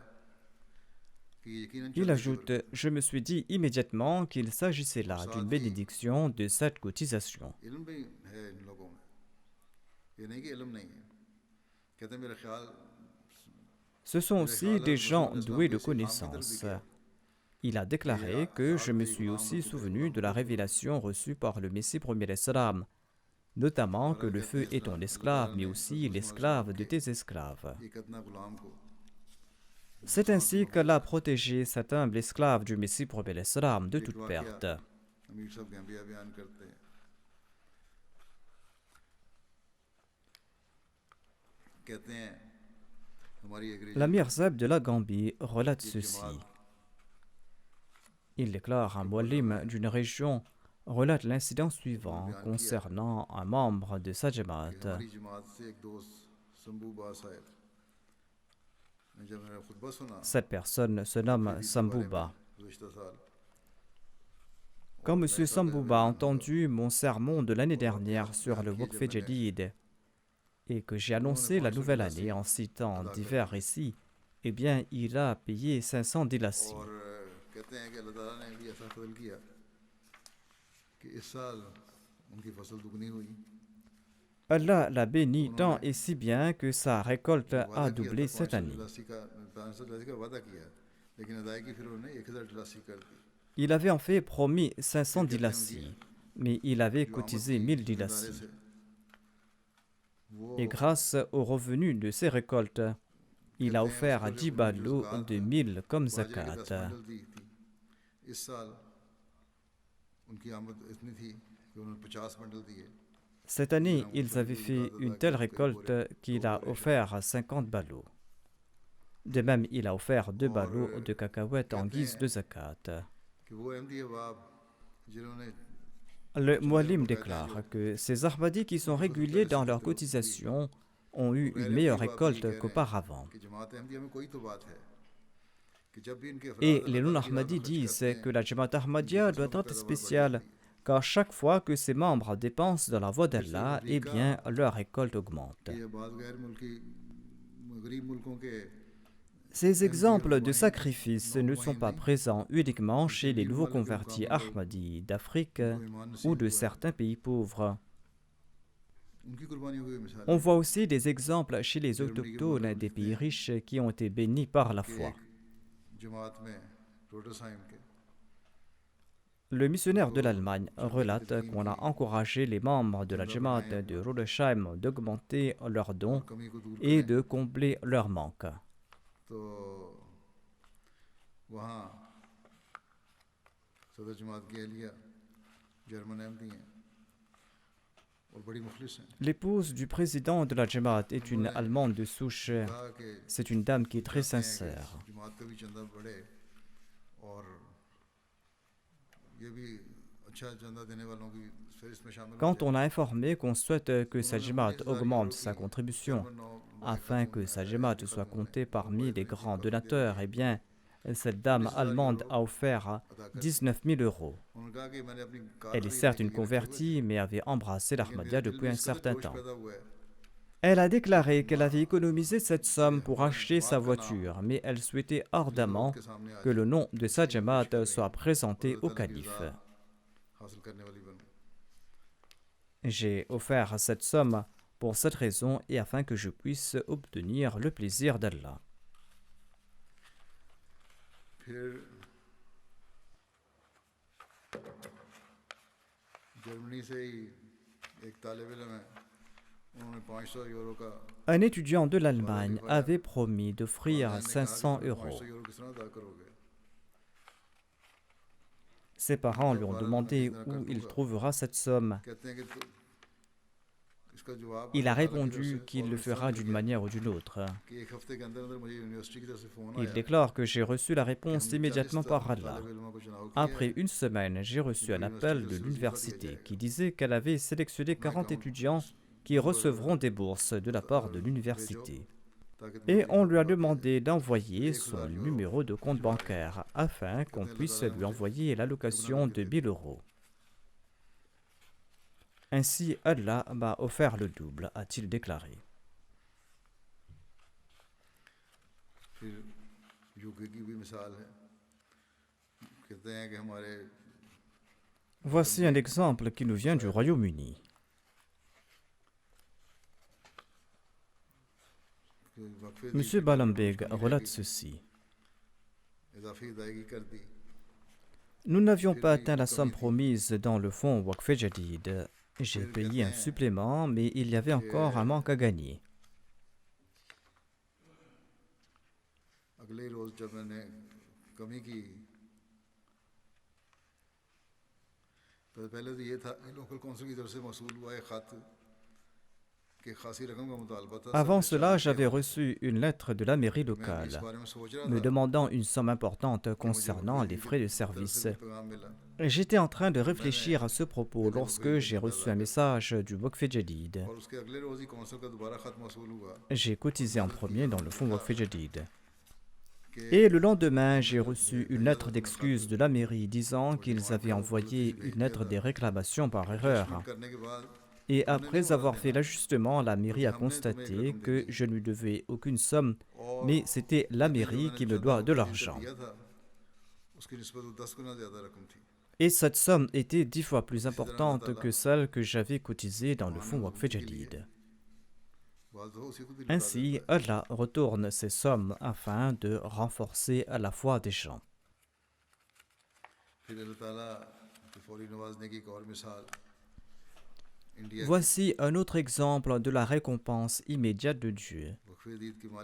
कि ये यकीनन Il चंदे के ajoute, बरकत je me suis dit immédiatement qu'il s'agissait और là साथ d'une ही bénédiction de cette cotisation. इल्म भी है इन लोगों में ये नहीं कि इल्म नहीं है कहते हैं Ce sont मेरे aussi ख्याल des gens रसूल doués de ने इसे काम की तरफ भी connaissances. किया Il a déclaré que je साथ me ही suis गुलाम aussi रसूल souvenu de la गुलाम révélation reçue par le Messie premier salam, notamment que और le कहते हैं feu इस est तरह ton अल्लाह esclave, ताला mais ने aussi रसूल l'esclave de के tes esclaves. एक अदना गुलाम को C'est ainsi qu'Allah a protégé cet humble esclave du Messie premier salam de एक toute वाकया perte. अमीर साहब गैम्बिया बयान करते हैं कहते हैं हमारी एक region L'Amir Zeb de la Gambie relate की ceci. जमात Il déclare un muallim d'une région relate l'incident suivant concernant un membre de sa कि jamaat. हमारी जमात से एक दोस्त संबू बा साहब ने जब मेरा खुतबा सुना Cette personne se nomme Sambouba. गुज़िश्ता साल Quand M. Sambouba a entendu mon sermon de l'année dernière sur le Waqf Jadid et que j'ai annoncé la nouvelle année en citant divers récits, eh bien, il a payé 500 dilassis. और कहते हैं कि अल्लाह ताला ने भी ऐसा फजल किया कि इस साल उनकी फसल दुगनी हुई Allah l'a béni tant et si bien que sa récolte वादा a किया था doublé cette 500 année. दिलासी का 500 दिलासी का वादा किया लेकिन अदायगी फिर उन्होंने 1000 दिलासी कर दी Il avait en fait promis 500 dilassis, mais il avait cotisé 1000 dilassis. से वो Et grâce aux revenus de ses récoltes, il a offert 10 ballots de 1000 comme ख्वाजा के 10 zakat. बंडल दी थी इस साल उनकी आमद इतनी थी कि उन्होंने 50 बंडल दिए Cette année, ils avaient fait une telle récolte qu'il a offert 50 ballots. De même, il a offert 2 ballots de cacahuètes en guise de zakat. कि वो अहमदी अहबाब जिन्होंने Le Mualim déclare que ces Ahmadis qui sont réguliers dans leurs cotisations ont eu une meilleure récolte qu'auparavant. कि जमात अहमदिया में कोई तो बात है कि जब भी इनके Et अफराद les अल्लाह ताला की non-Ahmadis राह में खर्च disent करते que हैं, la Jamaat Ahmadiyya doit être spéciale, car chaque fois que ses membres dépensent dans la voie d'Allah, eh bien, leur récolte augmente. कि ये बात गैर मुल्की गरीब मुल्कों के Ces exemples de sacrifice ne sont pas présents uniquement chez les nouveaux convertis Ahmadis d'Afrique ou de certains pays pauvres. उनकी कुर्बानियों की मिसाल On voit aussi des exemples chez les autochtones des pays riches qui ont été bénis par la foi. जमात में रोडरसाइम के Le missionnaire de l'Allemagne relate qu'on a encouragé les membres de la Jamaat de Rodesheim d'augmenter leurs dons कमी को दूर et de combler leurs manques. तो वहाँ सदर जमात की एहलिया जर्मन अहमदी हैं और बड़ी मुखलिस हैं L'épouse du président de la Jamaat est une Allemande de souche. कहा कि C'est une dame qui est très sincère. जमात का भी चंदा बढ़े और ये भी अच्छा चंदा देने वालों की फहरिस्त में शामिल हो Quand on a informé qu'on souhaite que sa Jamaat augmente sa contribution afin que sa Jamaat soit comptée parmi les grands donateurs, eh bien, cette dame allemande a offert 19 000 euros. उन्होंने कहा कि मैंने अपनी car Elle est certes une convertie, mais avait embrassé l'Ahmadiyya depuis un certain temps. पैदा हुआ है Elle a déclaré qu'elle avait économisé cette somme pour acheter sa voiture, mais elle souhaitait ardemment के सामने आ que le nom de sa Jamaat soit présenté au calife. हासिल करने वाली बनूं J'ai offert cette somme pour cette raison et afin que je puisse obtenir le plaisir d'Allah. फिर जर्मनी से ही एक तालिब इल्म है उन्होंने 500 यूरो का Un étudiant de l'Allemagne avait promis d'offrir वादा ने कहा कि 500 तुम euros. 500 यूरो किस तरह अदा करोगे Ses parents lui ont demandé où il trouvera cette somme. कहते हैं कि इसका जवाब Il a अल्लाह की तरफ répondu से qu'il le फौरन fera d'une manière ou d'une autre. कि एक हफ्ते के अंदर अंदर मुझे यूनिवर्सिटी की तरफ से फोन Il आया déclare que j'ai reçu la réponse immédiatement par Allah. तालिब इल्मों को चुनाव किया Après une semaine, j'ai reçu un appel de l'université qui disait qu'elle avait sélectionné 40 étudiants qui recevront des bourses de la part de l'université. et on lui a demandé d'envoyer son numéro de compte bancaire afin qu'on puisse lui envoyer l'allocation de 1000 euros. Ainsi, Allah m'a offert le double, a-t-il déclaré. Voici un exemple qui nous vient du Royaume-Uni. M. Balambeg relate ceci. Nous n'avions pas atteint la somme promise dans le fonds Waqf Jadid. J'ai payé un supplément, mais il y avait encore un manque à gagner. Avant cela, j'avais reçu une lettre de la mairie locale me demandant une somme importante concernant les frais de service. J'étais en train de réfléchir à ce propos lorsque j'ai reçu un message du Waqf Jadid. J'ai cotisé en premier dans le fonds Waqf Jadid. Et le lendemain, j'ai reçu une lettre d'excuse de la mairie disant qu'ils avaient envoyé une lettre de réclamation par erreur. Et après avoir fait l'ajustement, la mairie a constaté que je ne lui devais aucune somme, mais c'était la mairie qui me doit de l'argent. Et cette somme était 10 fois plus importante que celle que j'avais cotisée dans le fonds Waqf Jadid. Ainsi, Allah retourne ces sommes afin de renforcer la foi des gens. Voici un autre exemple de la récompense immédiate de Dieu,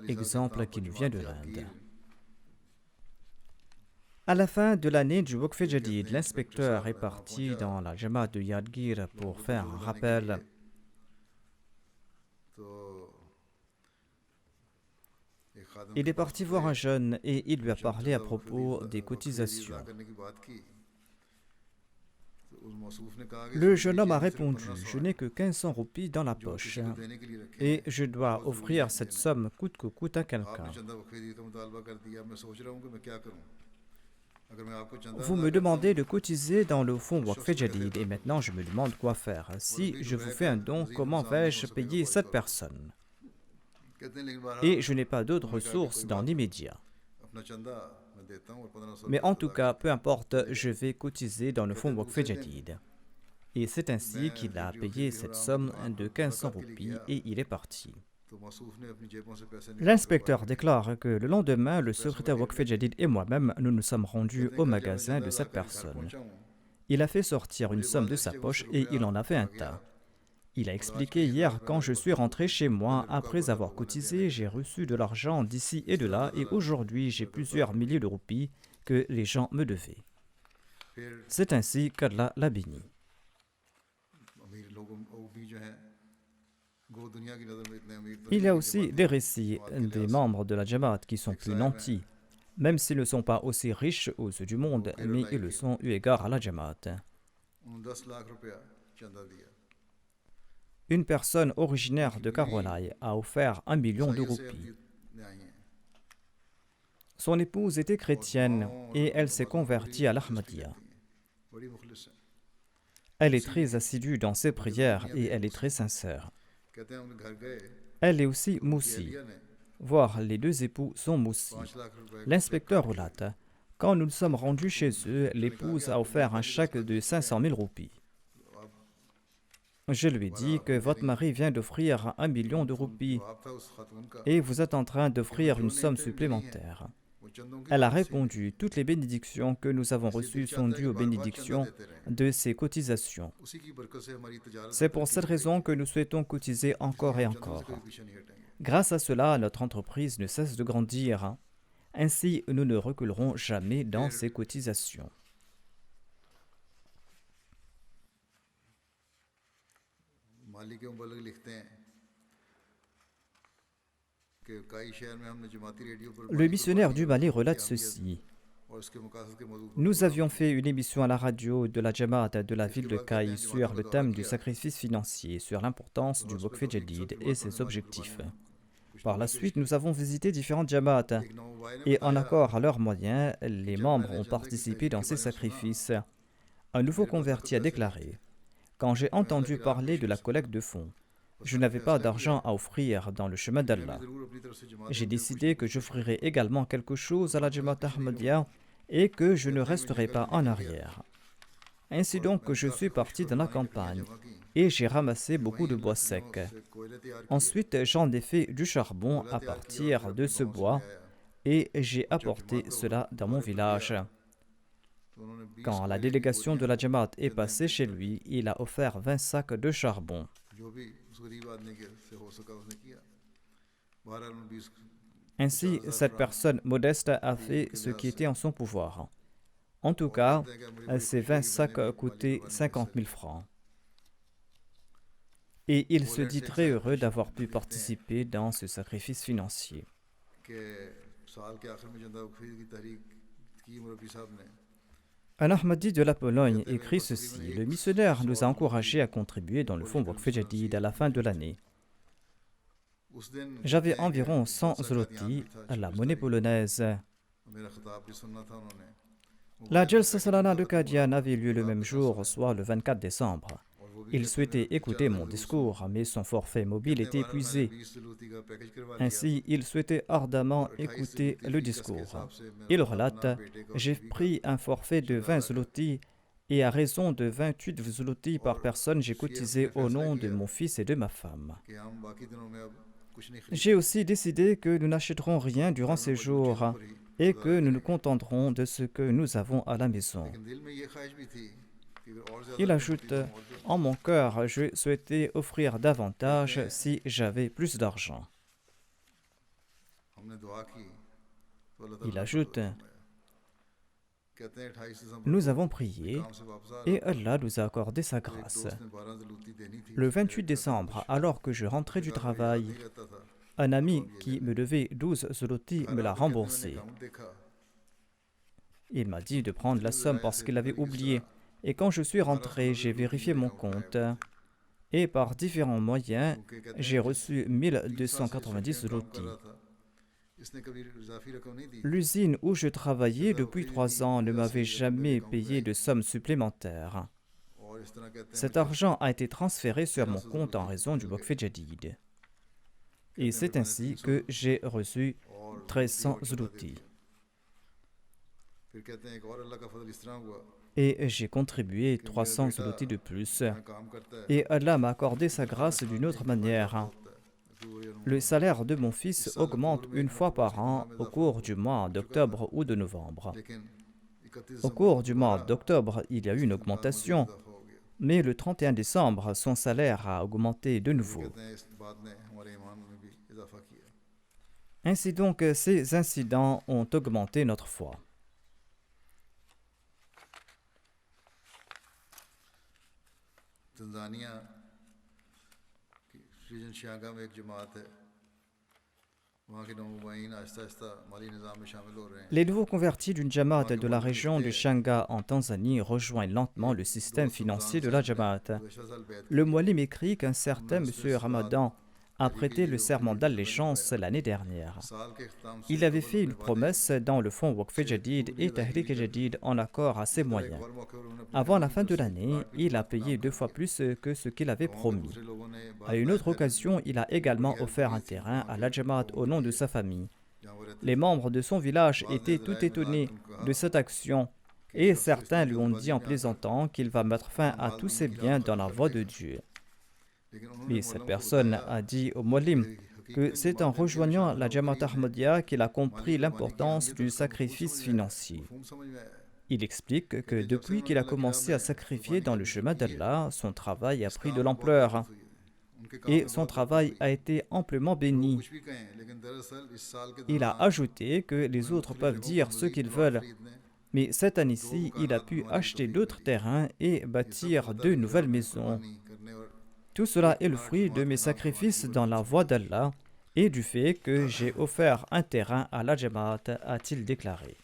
exemple qui nous vient de l'Inde. À la fin de l'année du Waqf Jadid, l'inspecteur est parti dans la Jamaat de Yadgir pour faire un rappel. Il est parti voir un jeune et il lui a parlé à propos des cotisations. Le jeune homme a répondu « Je n'ai que 1500 roupies dans la poche et je dois offrir cette somme coûte que coûte à quelqu'un. Vous me demandez de cotiser dans le fonds Waqf Jadid et maintenant je me demande quoi faire. Si je vous fais un don, comment vais-je payer cette personne? Et je n'ai pas d'autres ressources dans l'immédiat. Mais en tout cas, peu importe, je vais cotiser dans le fonds Waqf Jadid. » Et c'est ainsi qu'il a payé cette somme de 1500 roupies et il est parti. L'inspecteur déclare que le lendemain, le secrétaire Waqf Jadid et moi-même, nous nous sommes rendus au magasin de cette personne. Il a fait sortir une somme de sa poche et il en a fait un tas. Il a expliqué hier, quand je suis rentré chez moi, après avoir cotisé, j'ai reçu de l'argent d'ici et de là, et aujourd'hui j'ai plusieurs milliers de roupies que les gens me devaient. C'est ainsi qu'Allah l'a béni. Il y a aussi des récits des membres de la Jamaat qui sont plus nantis, même s'ils ne sont pas aussi riches aux yeux du monde, mais ils le sont eu égard à la Jamaat. Une personne originaire de Karolai a offert 1 million de roupies. Son épouse était chrétienne et elle s'est convertie à l'Ahmadiyya. Elle est très assidue dans ses prières et elle est très sincère. Elle est aussi moussi, voire les deux époux sont moussi. L'inspecteur relate, quand nous nous sommes rendus chez eux, l'épouse a offert un chèque de 500 000 roupies. Je lui ai dit que votre mari vient d'offrir 1 million de roupies et vous êtes en train d'offrir une somme supplémentaire. Elle a répondu, toutes les bénédictions que nous avons reçues sont dues aux bénédictions de ces cotisations. C'est pour cette raison que nous souhaitons cotiser encore et encore. Grâce à cela, notre entreprise ne cesse de grandir. Ainsi, nous ne reculerons jamais dans ces cotisations. Le missionnaire du Mali relate ceci. Nous avions fait une émission à la radio de la Jamaat de la ville de Caille sur le thème du sacrifice financier, sur l'importance du Waqf Jadid et ses objectifs. Par la suite, nous avons visité différentes jamaats et en accord à leurs moyens, les membres ont participé dans ces sacrifices. Un nouveau converti a déclaré: quand j'ai entendu parler de la collecte de fonds, je n'avais pas d'argent à offrir dans le chemin d'Allah. J'ai décidé que j'offrirai également quelque chose à la Jamaat Ahmadiyya et que je ne resterai pas en arrière. Ainsi donc, je suis parti dans la campagne et j'ai ramassé beaucoup de bois secs. Ensuite, j'en ai fait du charbon à partir de ce bois et j'ai apporté cela dans mon village. Quand la délégation de la Jamaat est passée chez lui, il a offert 20 sacs de charbon. Ainsi, cette personne modeste a fait ce qui était en son pouvoir. En tout cas, ces 20 sacs coûtaient 50 000 francs. Et il se dit très heureux d'avoir pu participer dans ce sacrifice financier. Un Ahmadi de la Pologne écrit ceci: le missionnaire nous a encouragés à contribuer dans le fonds Waqf Jadid à la fin de l'année. J'avais environ 100 zloty, la monnaie polonaise. La Jalsa Salana de Qadian avait lieu le même jour, soit le 24 décembre. Il souhaitait écouter mon discours, mais son forfait mobile était épuisé. Ainsi, il souhaitait ardemment écouter le discours. Il relate: j'ai pris un forfait de 20 zloty et à raison de 28 zloty par personne, j'ai cotisé au nom de mon fils et de ma femme. J'ai aussi décidé que nous n'achèterons rien durant ces jours et que nous nous contenterons de ce que nous avons à la maison. Il ajoute: en mon cœur, je souhaitais offrir davantage si j'avais plus d'argent. Il ajoute: nous avons prié et Allah nous a accordé sa grâce. Le 28 décembre, alors que je rentrais du travail, un ami qui me devait 12 zloty me l'a remboursé. Il m'a dit de prendre la somme parce qu'il avait oublié. Et quand je suis rentré, j'ai vérifié mon compte. Et par différents moyens, j'ai reçu 1290 zloty. L'usine où je travaillais depuis 3 ans ne m'avait jamais payé de somme supplémentaire. Cet argent a été transféré sur mon compte en raison du Waqf Jadid. Et c'est ainsi que j'ai reçu 1300 zloty. Et j'ai contribué 300 zloty de plus. Et Allah m'a accordé sa grâce d'une autre manière. Le salaire de mon fils augmente une fois par an au cours du mois d'octobre ou de novembre. Au cours du mois d'octobre, il y a eu une augmentation, mais le 31 décembre, son salaire a augmenté de nouveau. Ainsi donc, ces incidents ont augmenté notre foi. Les nouveaux convertis d'une Jamaat de la région de Shanga en Tanzanie rejoignent lentement le système financier de la Jamaat. Le Muallim écrit qu'un certain M. Ramadan a prêté le serment d'allégeance l'année dernière. Il avait fait une promesse dans le fonds Waqf Jadid et Tahrik Jadid en accord à ses moyens. Avant la fin de l'année, il a payé 2 fois plus que ce qu'il avait promis. À une autre occasion, il a également offert un terrain à la Jamaat au nom de sa famille. Les membres de son village étaient tout étonnés de cette action et certains lui ont dit en plaisantant qu'il va mettre fin à tous ses biens dans la voie de Dieu. Mais cette personne a dit au Muallim que c'est en rejoignant la Jamaat Ahmadiyya qu'il a compris l'importance du sacrifice financier. Il explique que depuis qu'il a commencé à sacrifier dans le chemin d'Allah, son travail a pris de l'ampleur et son travail a été amplement béni. Il a ajouté que les autres peuvent dire ce qu'ils veulent, mais cette année-ci, il a pu acheter d'autres terrains et bâtir 2 nouvelles maisons. Tout cela est le fruit de mes sacrifices dans la voie d'Allah et du fait que j'ai offert un terrain à la Jamaat, a-t-il déclaré.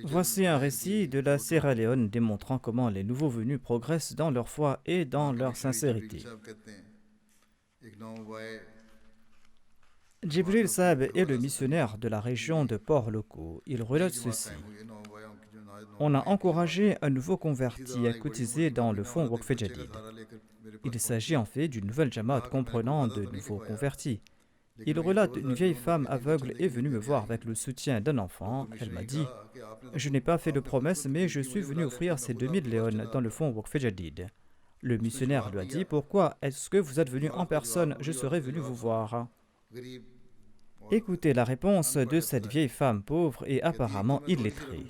Voici un récit de la Sierra Leone démontrant comment les nouveaux venus progressent dans leur foi et dans leur sincérité. Djibril Saab est le missionnaire de la région de Port Loko. Il relate ceci. On a encouragé un nouveau converti à cotiser dans le fonds Waqf Jadid. Il s'agit en fait d'une nouvelle jamaat comprenant de nouveaux convertis. Il relate une vieille femme aveugle est venue me voir avec le soutien d'un enfant. Elle m'a dit « Je n'ai pas fait de promesse, mais je suis venu offrir ces 2000 léones dans le fonds Waqf Jadid. » Le missionnaire lui a dit « Pourquoi est-ce que vous êtes venu en personne? Je serais venu vous voir. » Écoutez la réponse de cette vieille femme pauvre et apparemment illettrée.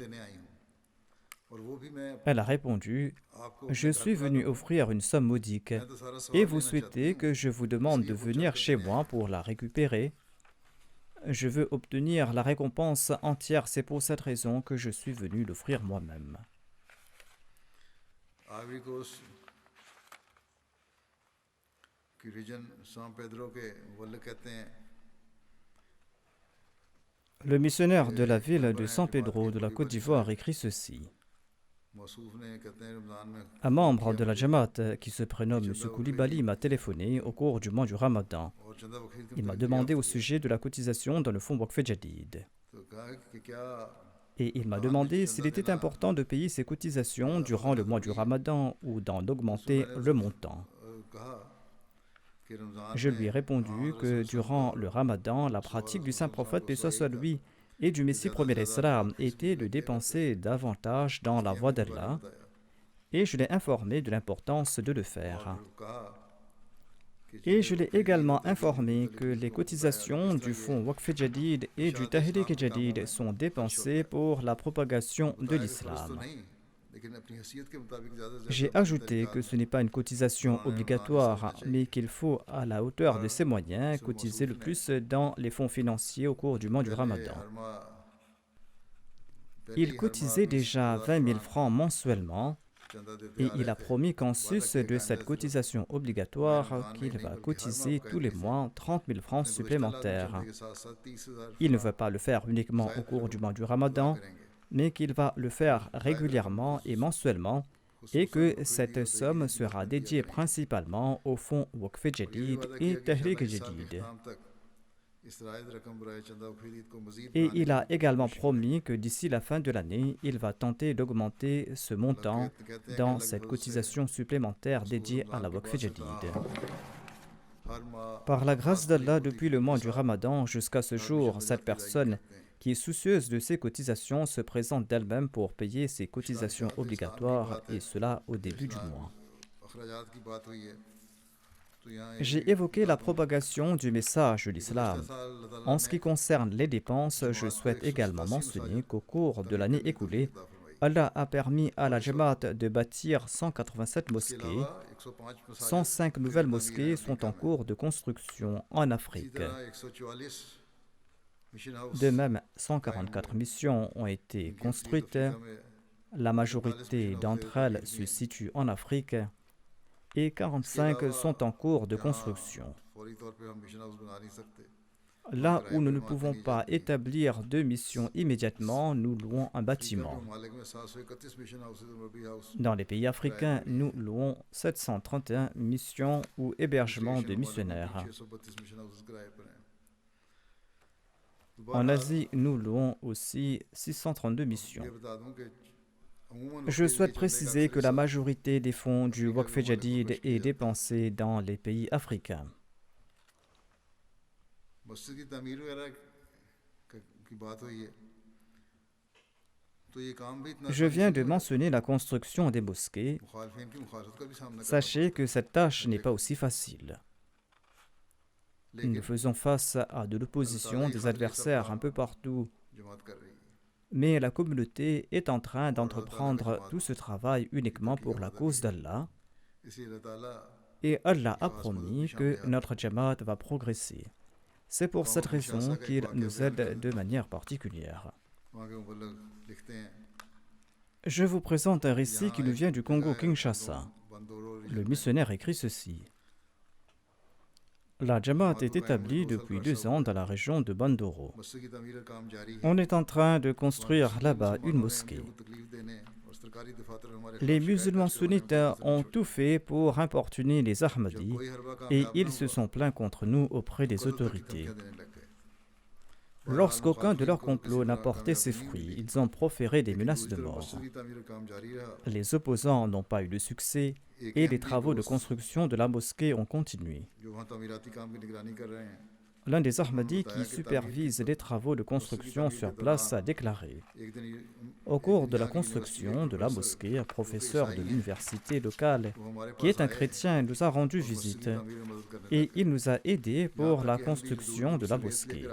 Elle a répondu « Je suis venu offrir une somme modique et vous souhaitez que je vous demande de venir chez moi pour la récupérer. Je veux obtenir la récompense entière, c'est pour cette raison que je suis venu l'offrir moi-même. » Le missionnaire de la ville de San Pedro de la Côte d'Ivoire écrit ceci. Un membre de la Jamaat qui se prénomme M. Koulibaly m'a téléphoné au cours du mois du Ramadan. Il m'a demandé au sujet de la cotisation dans le fonds Waqf Jadid. Et il m'a demandé s'il était important de payer ces cotisations durant le mois du Ramadan ou d'en augmenter le montant. Je lui ai répondu que durant le Ramadan, la pratique du saint prophète, paix soit lui, et du Messie premier Islam était de dépenser davantage dans la voie d'Allah, et je l'ai informé de l'importance de le faire. Et je l'ai également informé que les cotisations du fonds Waqf Jadid et du Tahrik Jadid sont dépensées pour la propagation de l'islam. J'ai ajouté que ce n'est pas une cotisation obligatoire, mais qu'il faut, à la hauteur de ses moyens, cotiser le plus dans les fonds financiers au cours du mois du Ramadan. Il cotisait déjà 20 000 francs mensuellement et il a promis qu'en sus de cette cotisation obligatoire, qu'il va cotiser tous les mois 30 000 francs supplémentaires. Il ne veut pas le faire uniquement au cours du mois du Ramadan, mais qu'il va le faire régulièrement et mensuellement, et que cette somme sera dédiée principalement au fonds Waqf Jadid et Tahrik Jadid. Et il a également promis que d'ici la fin de l'année, il va tenter d'augmenter ce montant dans cette cotisation supplémentaire dédiée à la Waqf Jadid. Par la grâce d'Allah, depuis le mois du Ramadan jusqu'à ce jour, cette personne qui est soucieuse de ses cotisations se présente d'elle-même pour payer ses cotisations obligatoires, et cela au début du mois. J'ai évoqué la propagation du message de l'islam. En ce qui concerne les dépenses, je souhaite également mentionner qu'au cours de l'année écoulée, Allah a permis à la Jamaat de bâtir 187 mosquées. 105 nouvelles mosquées sont en cours de construction en Afrique. De même, 144 missions ont été construites. La majorité d'entre elles se situent en Afrique et 45 sont en cours de construction. Là où nous ne pouvons pas établir de mission immédiatement, nous louons un bâtiment. Dans les pays africains, nous louons 731 missions ou hébergements de missionnaires. En Asie, nous louons aussi 632 missions. Je souhaite préciser que la majorité des fonds du Waqf Jadid est dépensée dans les pays africains. Je viens de mentionner la construction des mosquées. Sachez que cette tâche n'est pas aussi facile. Nous faisons face à de l'opposition des adversaires un peu partout. Mais la communauté est en train d'entreprendre tout ce travail uniquement pour la cause d'Allah. Et Allah a promis que notre Jamaat va progresser. C'est pour cette raison qu'il nous aide de manière particulière. Je vous présente un récit qui nous vient du Congo-Kinshasa. Le missionnaire écrit ceci. La Jamaat est établie depuis 2 ans dans la région de Bandoro. On est en train de construire là-bas une mosquée. Les musulmans sunnites ont tout fait pour importuner les Ahmadis et ils se sont plaints contre nous auprès des autorités. Lorsqu'aucun de leurs complots n'a porté ses fruits, ils ont proféré des menaces de mort. Les opposants n'ont pas eu de succès et les travaux de construction de la mosquée ont continué. L'un des Ahmadis qui supervise les travaux de construction sur place a déclaré: au cours de la construction de la mosquée, un professeur de l'université locale, qui est un chrétien, nous a rendu visite et il nous a aidés pour la construction de la mosquée.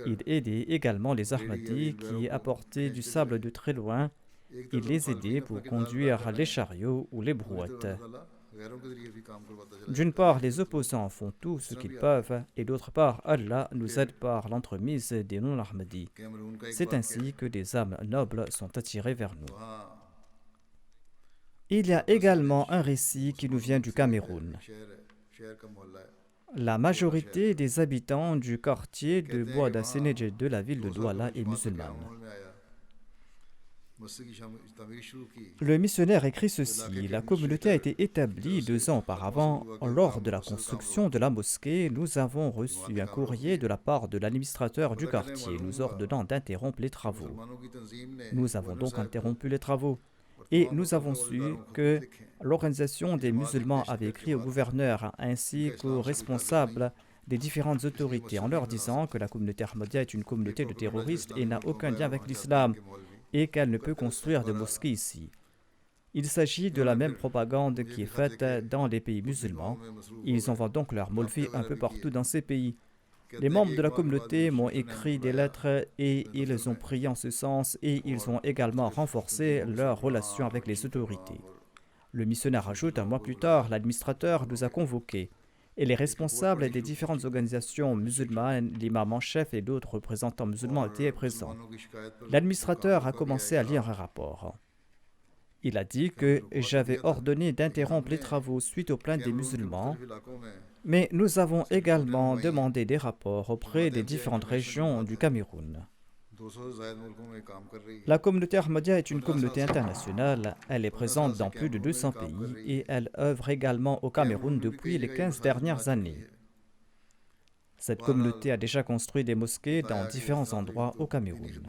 Il aidait également les Ahmadis qui apportaient du sable de très loin. Il les aidait pour conduire les chariots ou les brouettes. D'une part, les opposants font tout ce qu'ils peuvent, et d'autre part, Allah nous aide par l'entremise des non-Ahmadis. C'est ainsi que des âmes nobles sont attirées vers nous. Il y a également un récit qui nous vient du Cameroun. La majorité des habitants du quartier de Boada Sénédje de la ville de Douala est musulmane. Le missionnaire écrit ceci: la communauté a été établie 2 ans auparavant. Lors de la construction de la mosquée, nous avons reçu un courrier de la part de l'administrateur du quartier nous ordonnant d'interrompre les travaux. Nous avons donc interrompu les travaux et nous avons su que l'organisation des musulmans avait écrit au gouverneur ainsi qu'aux responsables des différentes autorités en leur disant que la communauté Ahmadiyya est une communauté de terroristes et n'a aucun lien avec l'islam et qu'elle ne peut construire de mosquée ici. Il s'agit de la même propagande qui est faite dans les pays musulmans. Ils envoient donc leurs molvis un peu partout dans ces pays. Les membres de la communauté m'ont écrit des lettres et ils ont prié en ce sens et ils ont également renforcé leurs relations avec les autorités. Le missionnaire ajoute: un mois plus tard, l'administrateur nous a convoqués et les responsables des différentes organisations musulmanes, l'imam en chef et d'autres représentants musulmans étaient présents. L'administrateur a commencé à lire un rapport. Il a dit que j'avais ordonné d'interrompre les travaux suite aux plaintes des musulmans, mais nous avons également demandé des rapports auprès des différentes régions du Cameroun. La communauté Ahmadiyya est une communauté internationale. Elle est présente dans plus de 200 pays et elle œuvre également au Cameroun depuis les 15 dernières années. Cette communauté a déjà construit des mosquées dans différents endroits au Cameroun.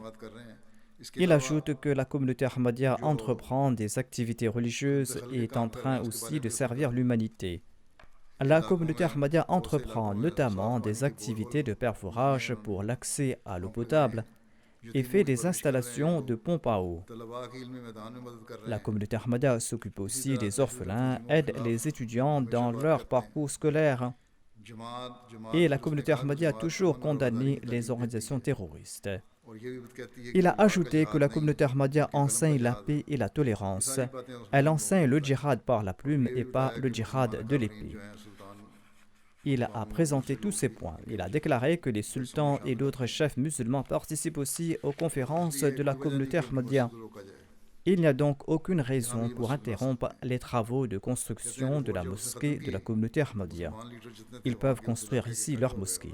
Il ajoute que la communauté Ahmadiyya entreprend des activités religieuses et est en train aussi de servir l'humanité. La communauté Ahmadiyya entreprend notamment des activités de perforage pour l'accès à l'eau potable et fait des installations de pompes à eau. La communauté Ahmadiyya s'occupe aussi des orphelins, aide les étudiants dans leur parcours scolaire. Et la communauté Ahmadiyya a toujours condamné les organisations terroristes. Il a ajouté que la communauté Ahmadiyya enseigne la paix et la tolérance. Elle enseigne le djihad par la plume et pas le djihad de l'épée. Il a présenté tous ces points. Il a déclaré que les sultans et d'autres chefs musulmans participent aussi aux conférences de la communauté Ahmadiyya. Il n'y a donc aucune raison pour interrompre les travaux de construction de la mosquée de la communauté Ahmadiyya. Ils peuvent construire ici leur mosquée.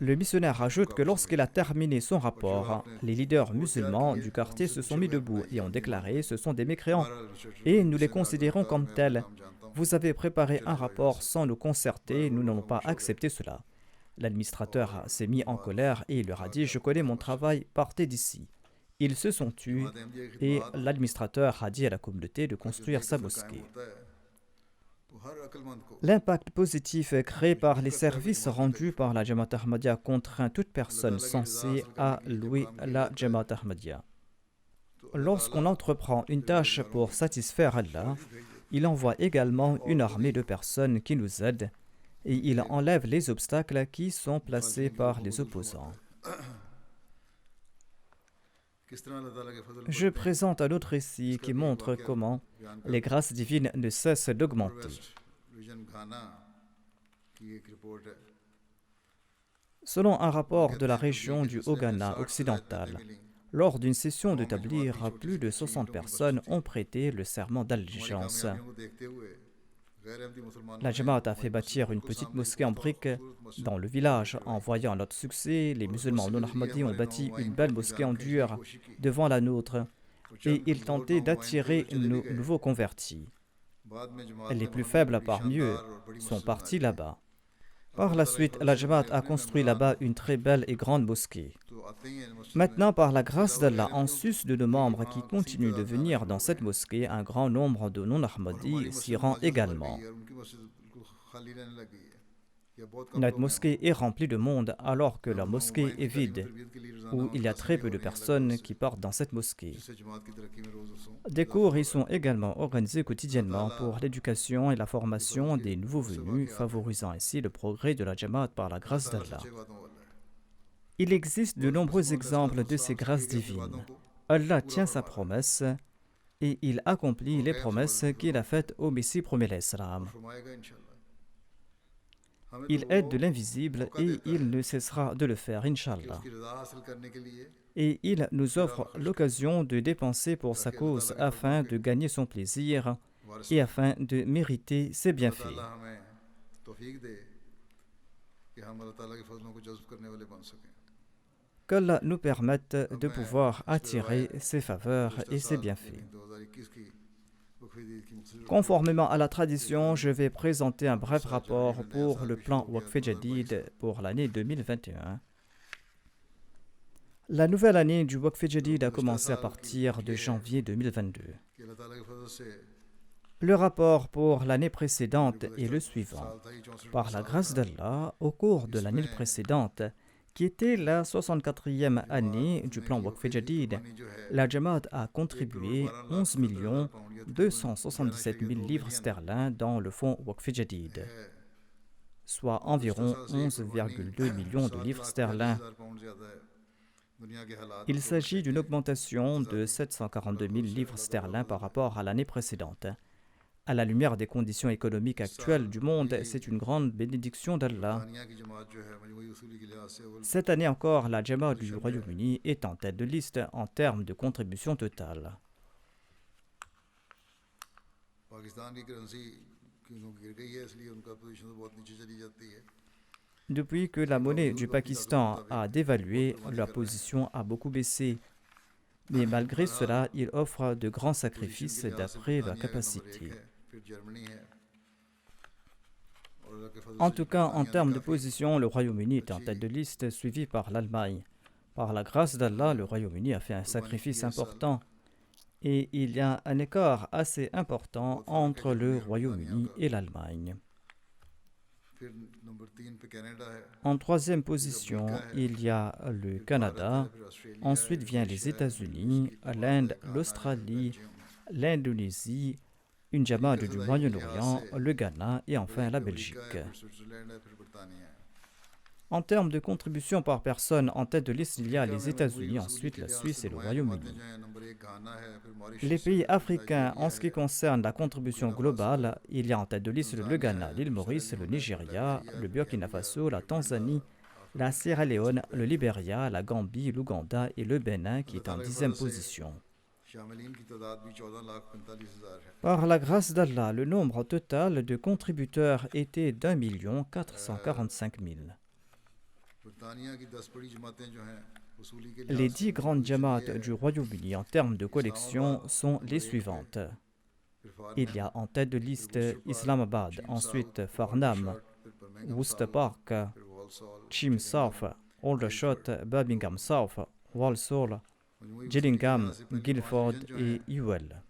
Le missionnaire ajoute que lorsqu'il a terminé son rapport, les leaders musulmans du quartier se sont mis debout et ont déclaré: ce sont des mécréants et nous les considérons comme tels. Vous avez préparé un rapport sans nous concerter, nous n'allons pas accepter cela. L'administrateur s'est mis en colère et il leur a dit: je connais mon travail, partez d'ici. Ils se sont tus et l'administrateur a dit à la communauté de construire sa mosquée. L'impact positif créé par les services rendus par la Jamaat Ahmadiyya contraint toute personne censée à louer la Jamaat Ahmadiyya. Lorsqu'on entreprend une tâche pour satisfaire Allah, il envoie également une armée de personnes qui nous aident et il enlève les obstacles qui sont placés par les opposants. Je présente un autre récit qui montre comment les grâces divines ne cessent d'augmenter. Selon un rapport de la région du Haut-Ghana occidental, lors d'une session de tablir, plus de 60 personnes ont prêté le serment d'allégeance. La Jamaat a fait bâtir une petite mosquée en briques dans le village. En voyant notre succès, les musulmans non-ahmadis ont bâti une belle mosquée en dur devant la nôtre et ils tentaient d'attirer nos nouveaux convertis. Les plus faibles parmi eux sont partis là-bas. Par la suite, la Jamaat a construit là-bas une très belle et grande mosquée. Maintenant, par la grâce d'Allah, en sus de nos membres qui continuent de venir dans cette mosquée, un grand nombre de non-ahmadis s'y rend également. Notre mosquée est remplie de monde alors que la mosquée est vide, où il y a très peu de personnes qui partent dans cette mosquée. Des cours y sont également organisés quotidiennement pour l'éducation et la formation des nouveaux venus, favorisant ainsi le progrès de la Jamaat par la grâce d'Allah. Il existe de nombreux exemples de ces grâces divines. Allah tient sa promesse et il accomplit les promesses qu'il a faites au Messie premier l'Islam. Il aide de l'invisible et il ne cessera de le faire, Inch'Allah. Et il nous offre l'occasion de dépenser pour sa cause afin de gagner son plaisir et afin de mériter ses bienfaits. Qu'Allah nous permette de pouvoir attirer ses faveurs et ses bienfaits. Conformément à la tradition, je vais présenter un bref rapport pour le plan Waqf Jadid pour l'année 2021. La nouvelle année du Waqf Jadid a commencé à partir de janvier 2022. Le rapport pour l'année précédente est le suivant. Par la grâce d'Allah, au cours de l'année précédente, qui était la 64e année du plan Waqf Jadid, la Jamaat a contribué 11 277 000 livres sterling dans le fonds Waqf Jadid, soit environ 11,2 millions de livres sterling. Il s'agit d'une augmentation de 742 000 livres sterling par rapport à l'année précédente. À la lumière des conditions économiques actuelles du monde, c'est une grande bénédiction d'Allah. Cette année encore, la Jamaat du Royaume-Uni est en tête de liste en termes de contribution totale. Depuis que la monnaie du Pakistan a dévalué, leur position a beaucoup baissé. Mais malgré cela, ils offrent de grands sacrifices d'après leur capacité. En tout cas, en termes de position, le Royaume-Uni est en tête de liste, suivi par l'Allemagne. Par la grâce d'Allah, le Royaume-Uni a fait un sacrifice important. Et il y a un écart assez important entre le Royaume-Uni et l'Allemagne. En troisième position, il y a le Canada. Ensuite vient les États-Unis, l'Inde, l'Australie, l'Indonésie, une Jamaat du Moyen-Orient, le Ghana et enfin la Belgique. En termes de contribution par personne, en tête de liste, il y a les États-Unis, ensuite la Suisse et le Royaume-Uni. Les pays africains, en ce qui concerne la contribution globale, il y a en tête de liste le Ghana, l'île Maurice, le Nigeria, le Burkina Faso, la Tanzanie, la Sierra Leone, le Libéria, la Gambie, l'Ouganda et le Bénin qui est en 10e position. Par la grâce d'Allah, le nombre total de contributeurs était d'1 445 000. Les 10 grandes Jamaat du Royaume-Uni en termes de collection sont les suivantes. Il y a en tête de liste Islamabad, ensuite Farnham, Worcester Park, Cheam South, Aldershot, Birmingham South, Walsall, Gillingham, Guildford et Ewell.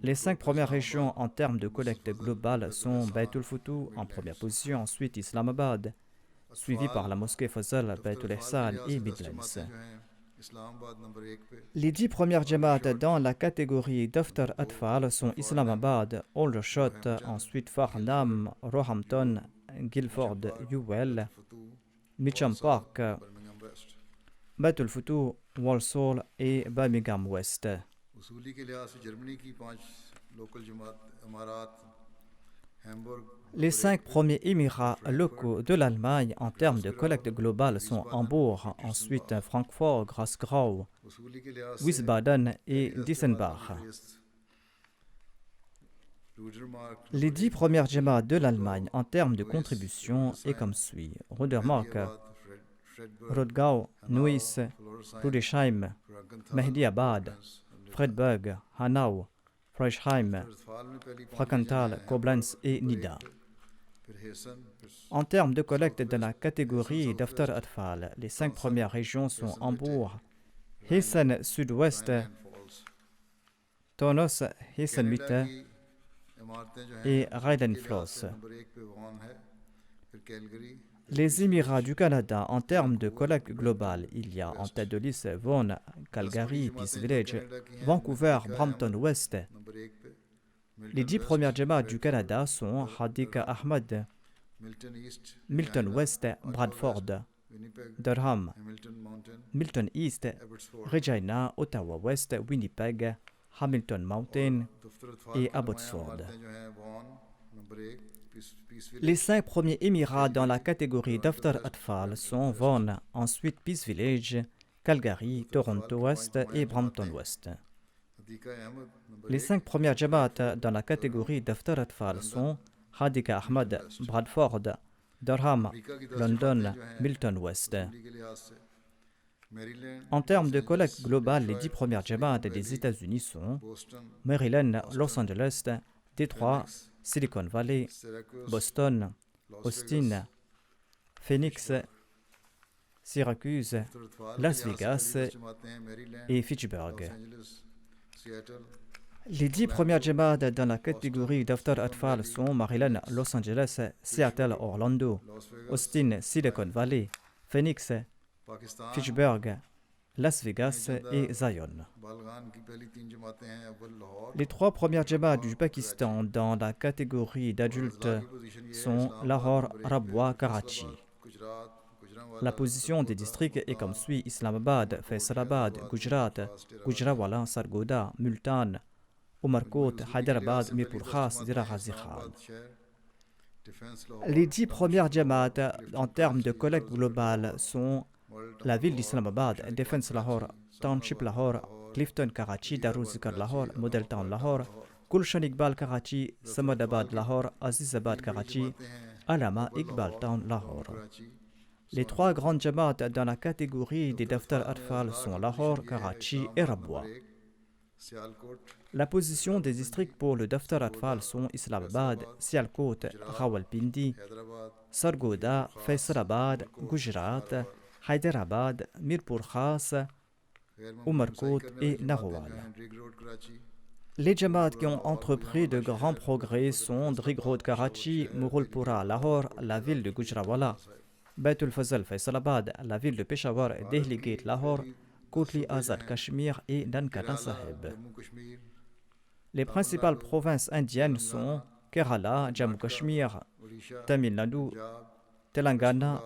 Les 5 premières régions en termes de collecte globale sont Baitul Futuh en première position, ensuite Islamabad, suivi par la mosquée Fazal, Baitul Ihsan et Midlands. Les 10 premières Jamaat dans la catégorie Daftar Atfal sont Islamabad, Aldershot, ensuite Farnham, Roehampton, Guildford, Ewell, Mitcham Park, Baitul Futuh, Walsall et Birmingham West. Les 5 premiers émirats locaux de l'Allemagne en termes de collecte globale sont Hambourg, ensuite Francfort, Grasgau, Wiesbaden et Dissenbach. Les 10 premières Jamaat de l'Allemagne en termes de contribution est comme suit. Rudermark, Rodgau, Neuss, Rudesheim, Mehdiabad, Freiburg, Hanau, Freischheim, Frankenthal, Koblenz et Nida. En termes de collecte de la catégorie d'Aftar Atfal, les 5 premières régions sont Hambourg, Hessen Sud-Ouest, Taunus, Hessen Mitte et Rheinland-Pfalz. Les Émirats du Canada, en termes de collecte globale, il y a en tête de liste Vaughan, Calgary, Peace Village, Vancouver, Brampton Ouest. Les 10 premières Jamaat du Canada sont Hadika Ahmad, Milton West, Bradford, Durham, Milton East, Regina, Ottawa West, Winnipeg, Hamilton Mountain et Abbotsford. Les 5 premiers émirats dans la catégorie d'Aftar Atfal sont Vaughan, ensuite Peace Village, Calgary, Toronto Ouest et Brampton Ouest. Les 5 premières Jamaat dans la catégorie d'Aftar Atfal sont Hadika Ahmad, Bradford, Durham, London, Milton West. En termes de collecte globale, les 10 premières Jamaat des États-Unis sont Maryland, Los Angeles, Détroit, Silicon Valley, Boston, Austin, Phoenix, Syracuse, Las Vegas et Fitchburg. Les 10 premières Jamaat dans la catégorie d'Aftar Atfal sont Maryland, Los Angeles, Seattle, Orlando, Austin, Silicon Valley, Phoenix, Fitchburg, Las Vegas et Zion. Les 3 premières Jamaat du Pakistan dans la catégorie d'adultes sont Lahore, Rabwa, Karachi. La position des districts est comme suit: Islamabad, Faisalabad, Gujarat, Gujranwala, Sargodha, Multan, Umarkot, Hyderabad, Mirpur Khas, Dera Ghazi Khan. Les 10 premières Jamaat en termes de collecte globale sont la ville d'Islamabad, Defense Lahore, Township Lahore, Clifton Karachi, Darul Zikr Lahore, Model Town Lahore, Gulshan Iqbal Karachi, Samadabad Lahore, Azizabad Karachi, Alama Iqbal Town Lahore. Les 3 grandes Jamaat dans la catégorie des Daftar Atfal sont Lahore, Karachi et Rabwa. La position des districts pour le Daftar Atfal sont Islamabad, Sialkot, Rawalpindi, Sargodha, Faisalabad, Gujarat, Hyderabad, Mirpur Khas, Umarkot et Narowal. Les Jamaat qui ont entrepris de grands progrès sont Drig Road Karachi, Murulpura Lahore, la ville de Gujranwala, Baitul Fazal Faisalabad, la ville de Peshawar, Dehli Gate Lahore, Kotli Azad Kashmir et Nankana Sahib. Les principales provinces indiennes sont Kerala, Jammu Kashmir, Tamil Nadu, Telangana,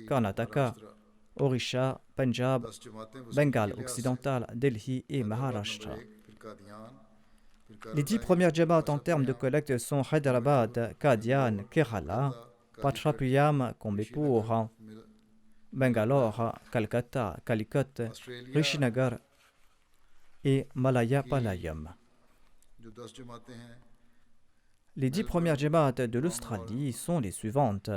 Karnataka, Orisha, Punjab, Bengale occidental, Delhi et Maharashtra. Les 10 premières Jamaat en termes de collecte sont Hyderabad, Qadian, Kerala, Patrapuyam, Kombipur, Bangalore, Calcutta, Calicut, Rishinagar et Malayapalayam. Les 10 premières Jamaat de l'Australie sont les suivantes: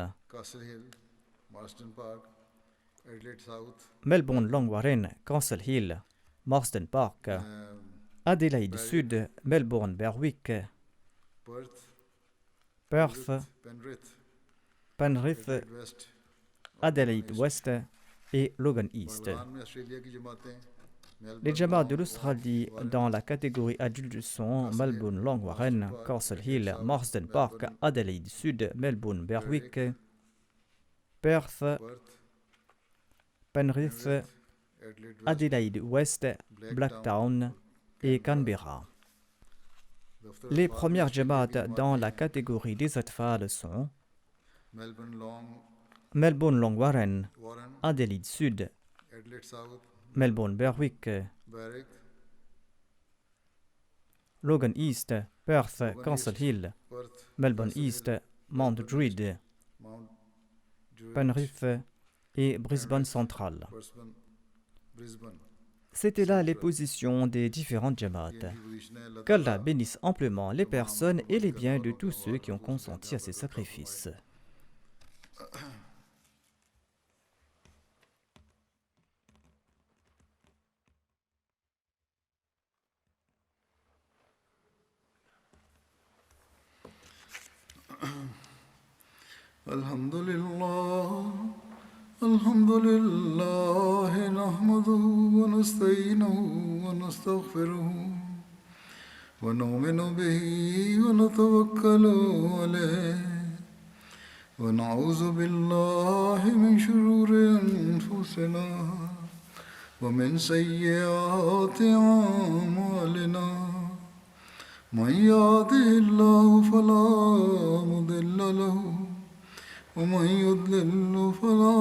Melbourne Longwarren, Castle Hill, Marsden Park, Adélaïde Sud, Melbourne Berwick, Perth, Penrith, Adélaïde Ouest et Logan East. Les Jamaat de l'Australie dans la catégorie adulte sont Melbourne Longwarren, Castle Hill, Marsden Park, Adélaïde Sud, Melbourne Berwick, Perth, Penrith, Adélaïde Ouest, Blacktown et Canberra. Les premières Jamaat dans la catégorie des Atfal sont Melbourne Longwarren, Adélaïde Sud, Melbourne Berwick, Logan East, Perth, Castle Hill, Melbourne East, Mount Druitt, Penrith et Brisbane Central. C'étaient là les positions des différentes jamaats. Qu'Allah bénisse amplement les personnes et les biens de tous ceux qui ont consenti à ces sacrifices. الحمد لله نحمده ونستعينه ونستغفره ونؤمن به ونتوكل عليه ونعوذ بالله من شرور أنفسنا ومن سيئات أعمالنا من يهده الله فلا مضل له ومن يضلل فلا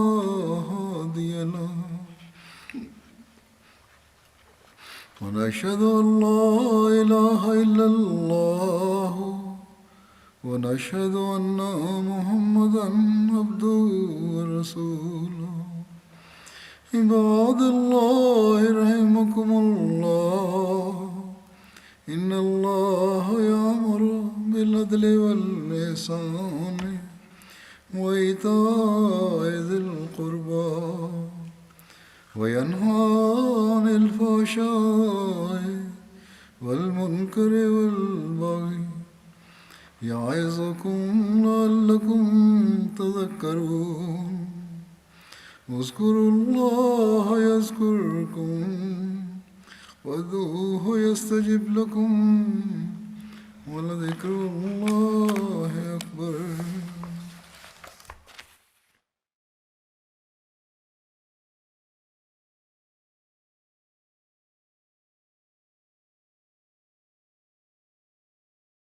هادي له ونشهد أن لا إله إلا الله ونشهد أن محمدا عبده ورسوله عباد الله رحمكم الله إن الله يأمر بالعدل والإحسان وإيتاء ذي القربى وينهى عن الفحشاء والمنكر والبغي يعظكم لعلكم تذكرون اذكروا الله يذكركم وادعوه يستجب لكم ولذكر الله أكبر